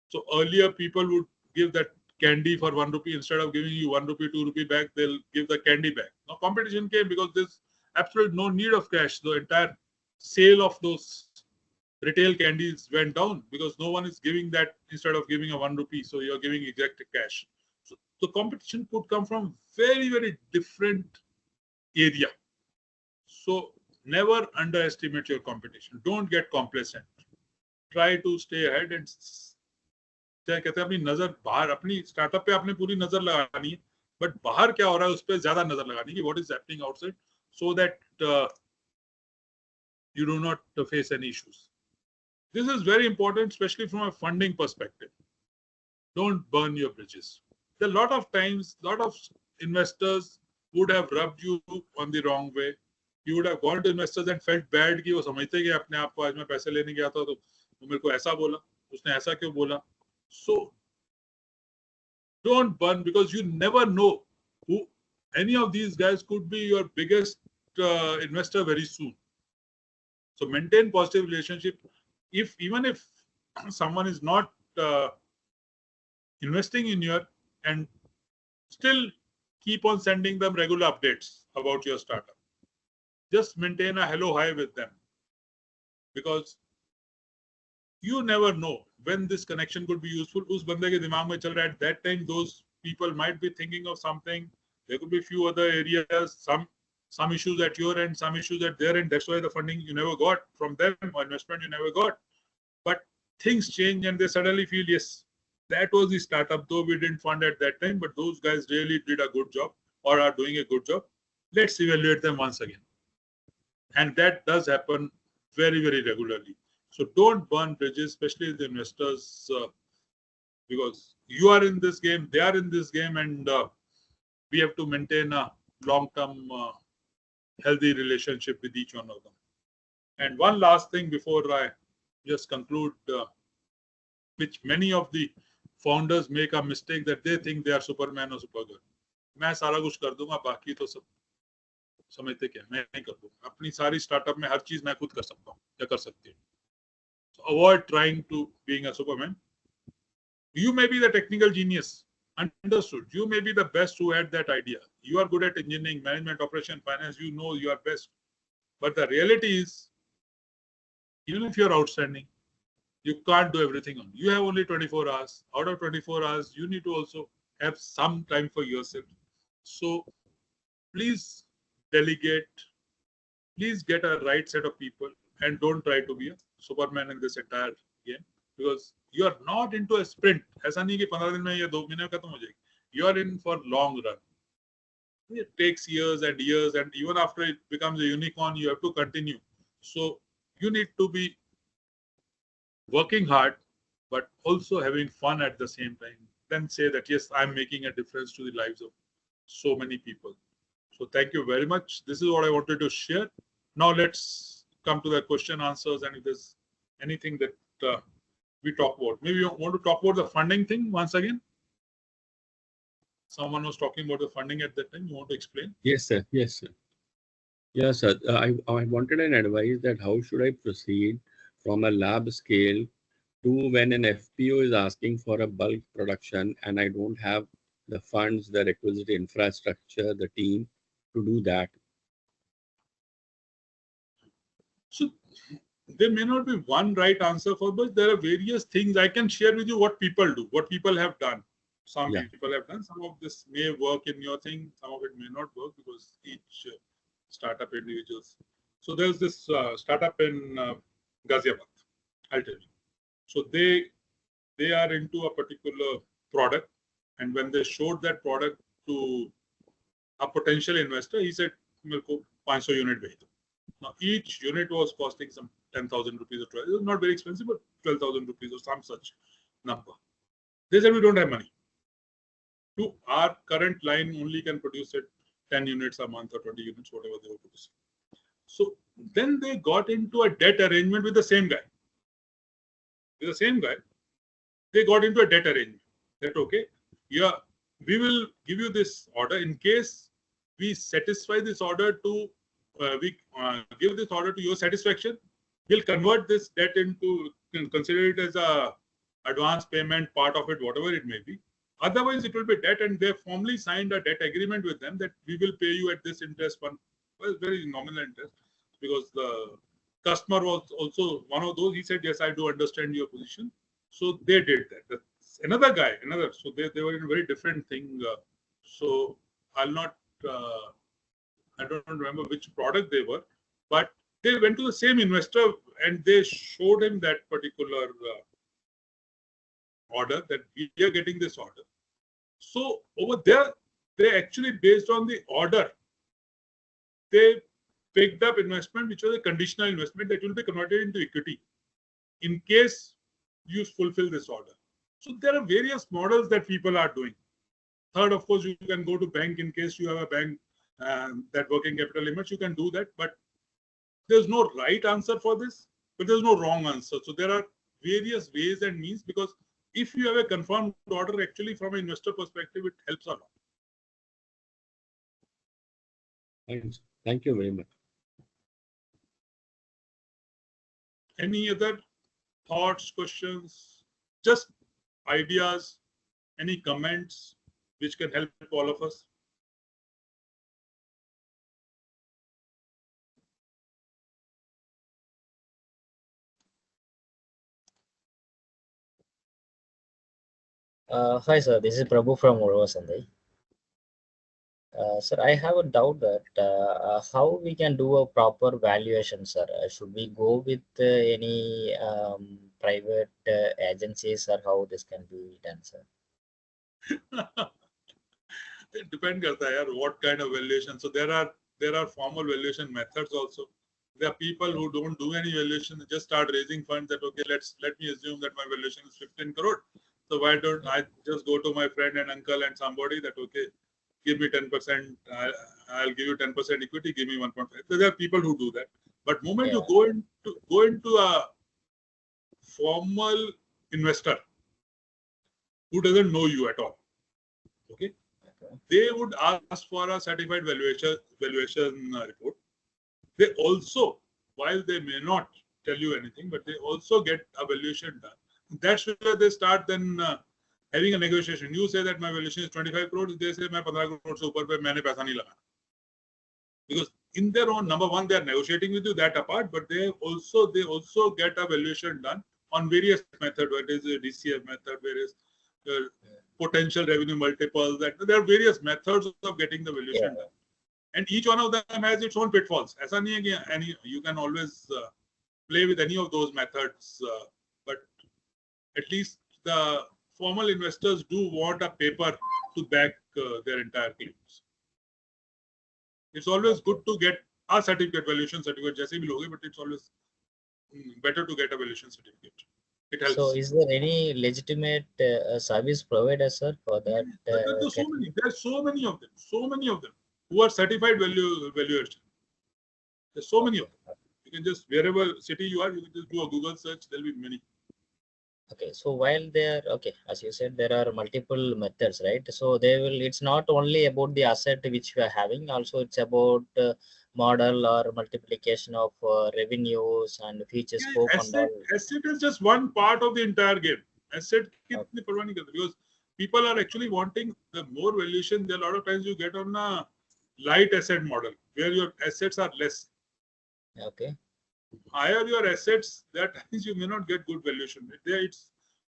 So earlier people would give that candy for 1 rupee. Instead of giving you 1 rupee, 2 rupee back, they'll give the candy back. Now competition came because there's absolutely no need of cash. The entire sale of those retail candies went down because no one is giving that instead of giving a 1 rupee. So you're giving exact cash. So the competition could come from very, very different area. So never underestimate your competition. Don't get complacent. Try to stay ahead and कहते हैं अपनी नजर बाहर, अपनी startup पे आपने पूरी नजर लगानी है, बट बाहर क्या हो रहा है उस पे ज्यादा नजर लगानी है, what is happening outside, so that you do not face any issues. This is very important, especially from a funding perspective. Don't burn your bridges. There are a lot of times, a lot of investors would have rubbed you on the wrong way. You would have gone to investors and felt bad कि वो समझते कि अपने आप को आज मैं पैसे लेने गया था तो वो मेरे को ऐसा बोला, उसने ऐसा क्यों बोला. So don't burn, because you never know who any of these guys could be your biggest investor very soon. So maintain positive relationship. Even if someone is not investing in your, and still keep on sending them regular updates about your startup. Just maintain a hello hi with them, because you never know when this connection could be useful. Us bande ke dimag mein chal raha hai, at that time those people might be thinking of something. There could be a few other areas, some issues at your end, some issues at their end. That's why the funding you never got from them, or investment you never got. But things change and they suddenly feel, yes, that was the startup, though we didn't fund at that time, but those guys really did a good job or are doing a good job. Let's evaluate them once again. And that does happen very, very regularly. So don't burn bridges, especially the investors, because you are in this game, they are in this game, and we have to maintain a long-term healthy relationship with each one of them. And one last thing before I just conclude, which many of the founders make a mistake that they think they are Superman or Supergirl. मैं सारा कुछ कर दूंगा, बाकी तो सब समझते क्या, मैं नहीं कर दूंगा. अपनी सारी स्टार्टअप में हर चीज मैं खुद कर सकता हूँ या कर सकती हूँ. So avoid trying to being a Superman. You may be the technical genius, understood. You may be the best who had that idea. You are good at engineering, management, operation, finance. You know you are best. But the reality is, even if you are outstanding, you can't do everything on. You have only 24 hours. Out of 24 hours, you need to also have some time for yourself. So please delegate. Please get a right set of people and don't try to be a Superman in this entire game, because you are not into a sprint. ऐसा नहीं कि 15 दिन में या 2 महीने में खत्म हो जाएगी. You are in for long run. It takes years and years, and even after it becomes a unicorn, you have to continue. So you need to be working hard, but also having fun at the same time. Then say that, yes, I'm making a difference to the lives of so many people. So thank you very much. This is what I wanted to share. Now let's come to the question answers, and if there's anything that we talk about. Maybe you want to talk about the funding thing once again? Someone was talking about the funding at that time. You want to explain? Yes, sir. Yes, sir. Yes, sir. I wanted an advice that how should I proceed from a lab scale to when an FPO is asking for a bulk production and I don't have the funds, the requisite infrastructure, the team to do that. So there may not be one right answer for, but there are various things. I can share with you what people do, what people have done. Some people have done. Some of this may work in your thing. Some of it may not work because each startup individuals. So there's this startup in Ghaziabad. I'll tell you. So they are into a particular product, and when they showed that product to a potential investor, he said, "मेरे को 500 unit भेज दो." Now each unit was costing some 10,000 rupees or 12. It was not very expensive, but 12,000 rupees or some such number. They said, "We don't have money. To our current line only can produce it 10 units a month or 20 units, whatever they were producing." So then they got into a debt arrangement with the same guy. With the same guy, they got into a debt arrangement that, okay, yeah, we will give you this order in case we satisfy this order to, give this order to your satisfaction, we'll convert this debt into, consider it as a advance payment, part of it, whatever it may be. Otherwise, it will be debt, and they formally signed a debt agreement with them that we will pay you at this interest, well, very nominal interest, because the customer was also one of those. He said, "Yes, I do understand your position." So they did that. That's another guy, so they were in a very different thing. So I'll not, I don't remember which product they were, but they went to the same investor and they showed him that particular order, that we are getting this order. So over there, they actually, based on the order, they picked up investment, which was a conditional investment that will be converted into equity in case you fulfill this order. So there are various models that people are doing. Third, of course, you can go to bank in case you have a bank that working capital limits, you can do that. But there's no right answer for this, but there's no wrong answer. So there are various ways and means, because if you have a confirmed order, actually from an investor perspective, it helps a lot. Thanks. Thank you very much. Any other thoughts, questions, just ideas, any comments which can help all of us? Hi, sir. This is Prabhu from Urvasandai. Sir, I have a doubt that how we can do a proper valuation, sir. Should we go with any private agencies, or how this can be done, sir? It depends, what kind of valuation. So there are formal valuation methods also. There are people who don't do any valuation, they just start raising funds that, okay, let me assume that my valuation is 15 crore. So why don't I just go to my friend and uncle and somebody that, okay, give me 10%, I'll give you 10% equity, give me 1.5. So there are people who do that. But moment you go into a formal investor who doesn't know you at all, okay, they would ask for a certified valuation report. They also, while they may not tell you anything, but they also get a valuation done. That's where they start then having a negotiation. You say that my valuation is 25 crores. They say मैं 15 crores से ऊपर पे मैंने पैसा नहीं लगाना. Because in their own, number one, they are negotiating with you, that apart, but they also get a valuation done on various methods. What is the DCF method, various potential revenue multiples. That there are various methods of getting the valuation done, and each one of them has its own pitfalls. ऐसा नहीं है कि you can always play with any of those methods, but at least the formal investors do want a paper to back their entire claims. It's always good to get a certificate, valuation certificate, जैसे भी लोगे, but it's always better to get a valuation certificate. It helps. So, is there any legitimate service provider, sir, for that? There's so many of them who are certified valuers. There's so many of them. You can just, wherever city you are, you can just do a Google search. There'll be many. Okay, so while there, okay, as you said, there are multiple methods, right? So they will. It's not only about the asset which we are having. Also, it's about model or multiplication of revenues and future scope and all. Asset is just one part of the entire game. Asset kitni parwah nahi karte, because people are actually wanting the more valuation. There are a lot of times you get on a light asset model where your assets are less. Okay. Higher your assets, that means you may not get good valuation. There, it's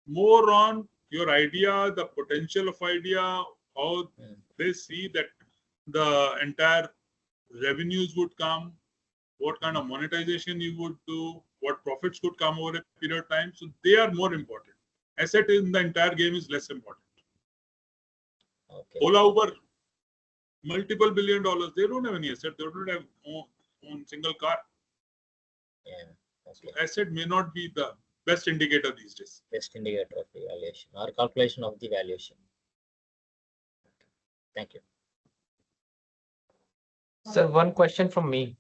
more on your idea, the potential of idea, how they see that the entire revenues would come, what kind of monetization you would do, what profits could come over a period of time. So they are more important. Asset in the entire game is less important. Okay. Ola, Uber, multiple $1 billion. They don't have any asset. They don't have own single car. Yeah. Okay. So asset may not be the best indicator these days. Best indicator of the valuation or calculation of the valuation. Thank you. Sir, one question from me.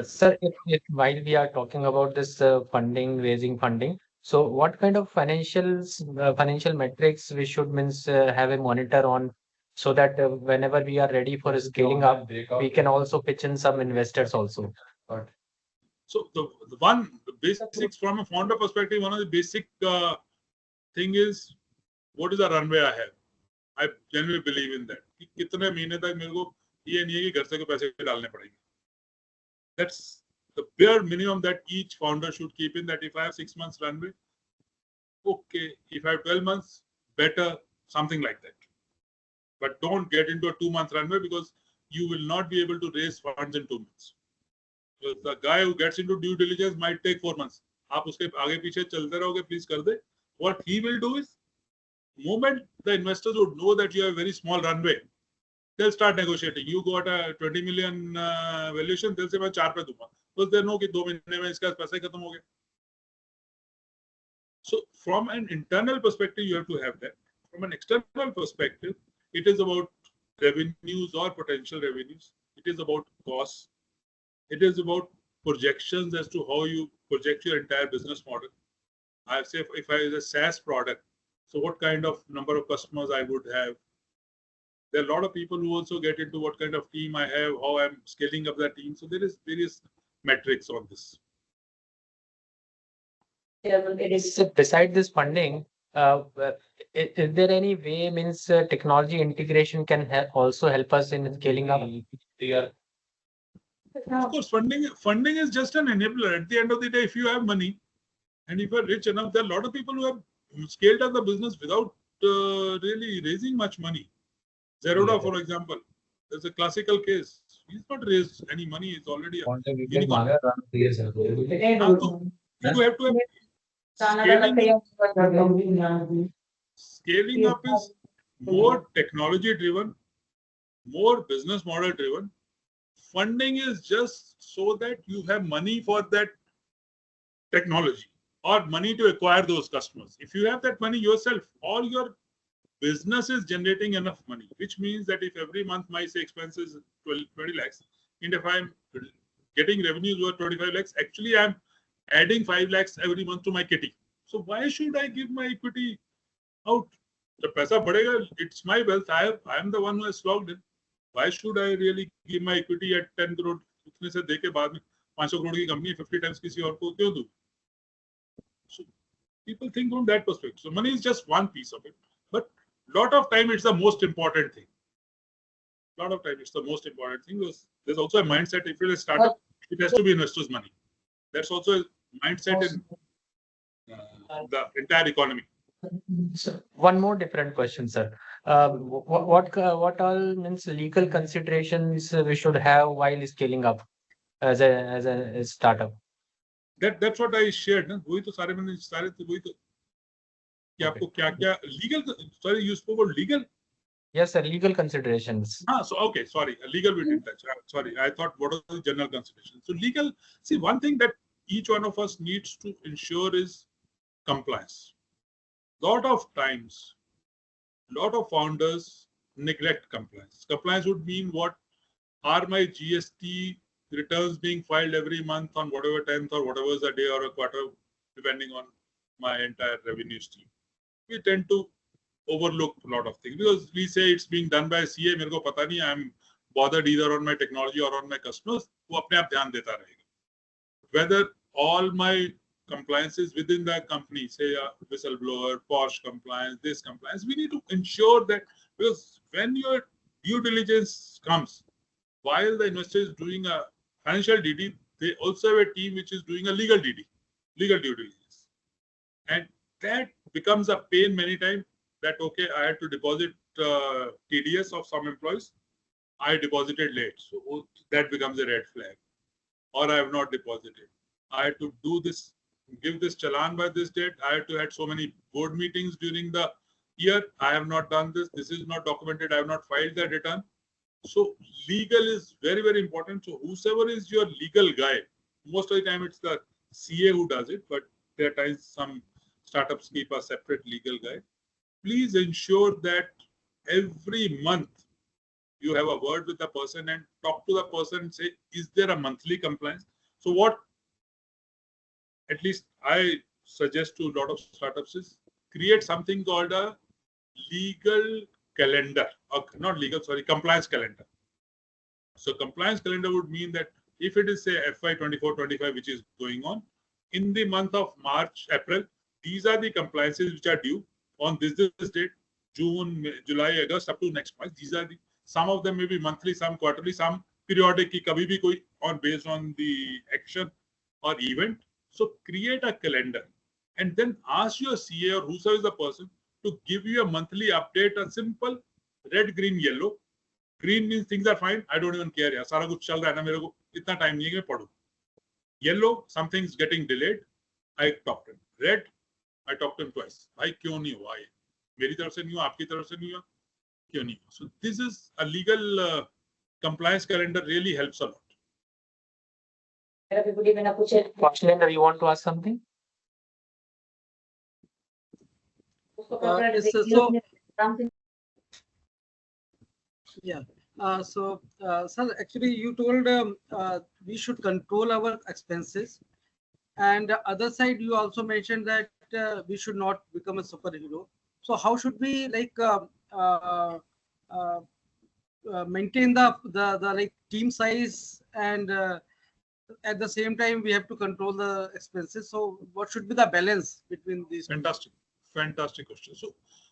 Sir, if while we are talking about this raising funding, so what kind of financial metrics we should have a monitor on, so that whenever we are ready for scaling up, we can also pitch in some investors also. So the basics from a founder perspective, one of the basic thing is, what is the runway I have? I genuinely believe in that. कितने महीने तक मेरे को ये नहीं है कि घर से कोई पैसे डालने पड़ेंगे. That's the bare minimum that each founder should keep in, that if I have 6 months runway, okay. If I have 12 months, better, something like that. But don't get into a 2-month runway, because you will not be able to raise funds in 2 months. So the guy who gets into due diligence might take 4 months. आप उसके आगे पीछे चलते रहोगे, please कर दे. What he will do is, moment the investors would know that you have a very small runway, they'll start negotiating. You got a 20 million valuation, they'll say मैं 4 पे दूंगा. Because they know कि 2 महीने में इसका पैसा ही खत्म हो गया. So from an internal perspective, you have to have that. From an external perspective, it is about revenues or potential revenues. It is about costs. It is about projections as to how you project your entire business model. I say if I is a SaaS product, so what kind of number of customers I would have. There are a lot of people who also get into what kind of team I have, how I'm scaling up that team. So there is various metrics on this. So beside this funding, is there any way technology integration can also help us in scaling up? Of course, funding is just an enabler. At the end of the day, if you have money and if you're rich enough, there are a lot of people who have scaled up the business without really raising much money. Zerodha, for example, there's a classical case. He's not raised any money. It's already a unicorn. You have to have scaling up is more technology driven, more business model driven. Funding is just so that you have money for that technology or money to acquire those customers. If you have that money yourself, all your business is generating enough money, which means that if every month my say expense is 20 lakhs, and if I'm getting revenues worth 25 lakhs, actually I'm adding 5 lakhs every month to my kitty. So why should I give my equity out? The paisa badega, it's my wealth. I am the one who has logged in. Why should I really give my equity at 10 crore? उतने से देके बाद में 500 करोड़ की company 50 times किसी और को क्यों दूं? So people think from that perspective. So money is just one piece of it, but lot of time it's the most important thing. Lot of time it's the most important thing because there's also a mindset. If you're a startup, it has to be investors' money. That's also a mindset in the entire economy. So one more different question, sir. What all means legal considerations we should have while scaling up as a startup? That's what I shared. ना वही तो सारे मैंने सारे तो वही तो कि आपको क्या क्या legal. Sorry, you spoke about legal. Yes, sir. Legal considerations. So okay, sorry, legal we didn't touch. Sorry, I thought what are the general considerations. So legal. See, one thing that each one of us needs to ensure is compliance. Lot of times, lot of founders neglect compliance. Compliance would mean what? Are my GST returns being filed every month on whatever 10th or whatever is a day or a quarter, depending on my entire revenue stream. We tend to overlook a lot of things because we say it's being done by CA. मेरे को पता नहीं. I'm bothered either on my technology or on my customers. वो अपने आप ध्यान देता रहेगा. Whether all my compliances within the company, say a whistleblower, Porsche compliance, this compliance, we need to ensure that because when your due diligence comes, while the investor is doing a financial DD, they also have a team which is doing a legal DD, legal due diligence. And that becomes a pain many times that, okay, I had to deposit TDS of some employees. I deposited late. So that becomes a red flag. Or I have not deposited. I had to do this, give this challan by this date. I had to had so many board meetings during the year. I have not done this. This is not documented. I have not filed the return. So legal is very, very important. So whosoever is your legal guy, most of the time it's the CA who does it, but there are times some startups keep a separate legal guy. Please ensure that every month you have a word with the person and talk to the person and say, is there a monthly compliance? So what at least I suggest to a lot of startups is create something called a legal calendar, or not legal, sorry, compliance calendar. So compliance calendar would mean that if it is say FY 24-25, which is going on, in the month of March, April, these are the compliances which are due on this date, June, July, August, up to next month. These are the, some of them may be monthly, some quarterly, some periodic, kabhi bhi koi, on based on the action or event. So create a calendar and then ask your CA or whoever is the person to give you a monthly update, a simple red, green, yellow. Green means things are fine. I don't even care. Sara kuch chal raha hai na, mere ko itna time nahi hai, padhu. Yellow, something's getting delayed. I talked to him. Red, I talked to him twice. Bhai, kyun nahi hua? Meri taraf se nahi hua, aapki taraf se nahi hua? Kyun nahi hua? So this is a legal compliance calendar really helps a lot. Vaishnav, you want to ask something? Yes, so sir, actually you told we should control our expenses, and other side you also mentioned that we should not become a superhero. So how should we like maintain the like team size, and at the same time we have to control the expenses? So what should be the balance between these? Fantastic question.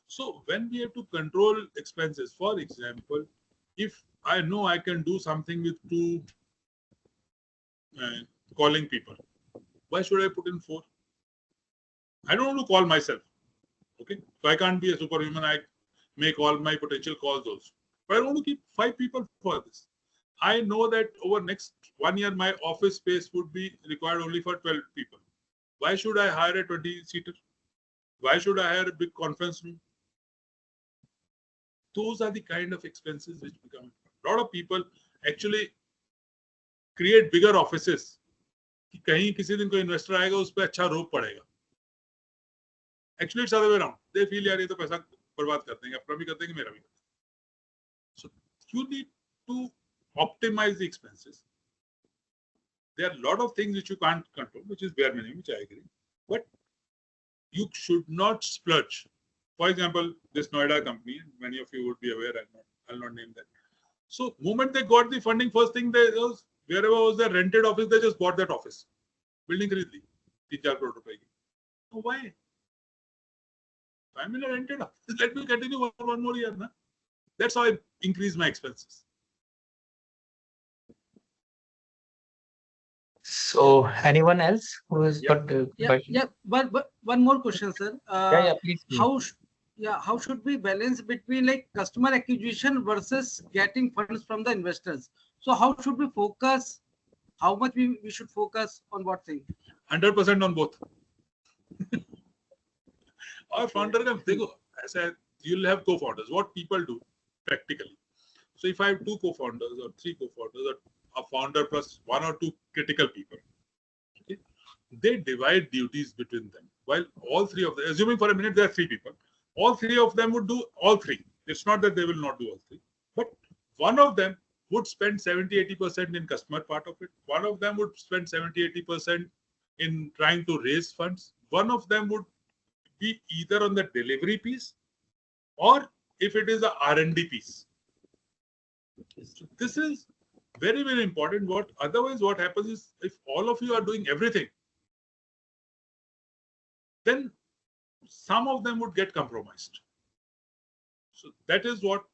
So when we have to control expenses, for example, if I know I can do something with 2 calling people, why should I put in 4? I don't want to call myself. Okay, so I can't be a superhuman. I make all my potential calls also. But I want to keep 5 people for this. I know that over next 1 year, my office space would be required only for 12 people. Why should I hire a 20-seater? Why should I hire a big conference room? Those are the kind of expenses which become. A lot of people actually create bigger offices. कि कहीं किसी दिन कोई investor आएगा उस पे अच्छा रोप पड़ेगा. Actually, it's the other way around. They feel यार ये तो पैसा बर्बाद कर देंगे, अपना भी कर देंगे, मेरा भी कर देंगे. So you need to optimize the expenses. There are a lot of things which you can't control, which is bare minimum, which I agree. But you should not splurge. For example, this Noida company, many of you would be aware, I'll not name that. So moment they got the funding, first thing they was, wherever was their rented office, they just bought that office. Building खरीद ली 3-4 crore रुपए की. So why? I'm in a rented office. Let me continue one more year. Na? That's how I increase my expenses. So anyone else who has Yeah. got a Yeah, question? yeah. But one more question, sir. Yeah, please. How should we balance between like customer acquisition versus getting funds from the investors? So how should we focus? How much we should focus on what thing? 100% on both. और founder का देखो ऐसा है, you'll have co-founders. What people do practically. So if I have 2 co-founders or 3 co-founders or a founder plus 1 or 2 critical people, okay, they divide duties between them. While all 3 of them, assuming for a minute there are 3 people, all 3 of them would do all 3. It's not that they will not do all 3, but one of them would spend 70-80% in customer part of it. One of them would spend 70-80% in trying to raise funds. One of them would be either on the delivery piece or if it is a R&D piece. So this is very, very important. Otherwise what happens is if all of you are doing everything, then some of them would get compromised. So that is what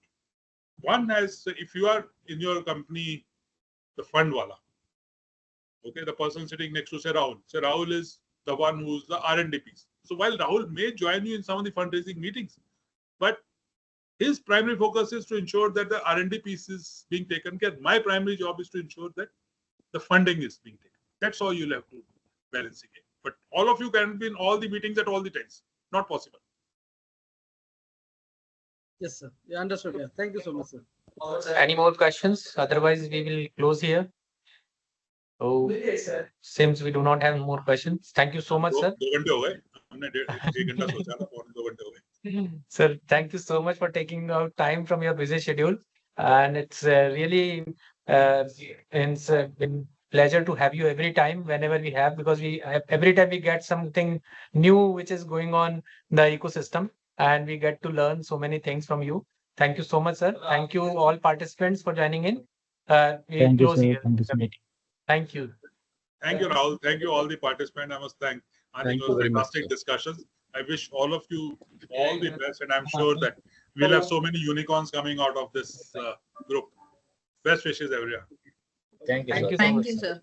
one has. If you are in your company, the fund wala, okay, the person sitting next to Rahul. Rahul is the one who's the R&D piece. So while Rahul may join you in some of the fundraising meetings, but his primary focus is to ensure that the R&D piece is being taken care. My primary job is to ensure that the funding is being taken. That's how you'll have to balance it. But all of you can be in all the meetings at all the times. Not possible. Yes, sir. Yeah, understood. Yeah. Thank you so much, sir. Any more questions? Otherwise, we will close here. So, seems we do not have more questions. Thank you so much, sir. 2 घंटे हो गए. हमने 1 घंटा सोचा था, 2 घंटे हो गए. Sir, thank you so much for taking out time from your busy schedule. And it's really it's been pleasure to have you every time whenever we have, because every time we get something new which is going on the ecosystem and we get to learn so many things from you. Thank you so much, sir. Thank you all participants for joining in. We close here the meeting. Thank you. Thank you, Rahul. Thank you, all the participants. I must thank. I think it was fantastic discussions. I wish all of you all the best, and I'm sure that we'll have so many unicorns coming out of this group. Best wishes, everyone. Thank you, Thank sir. you so much. Thank you, sir.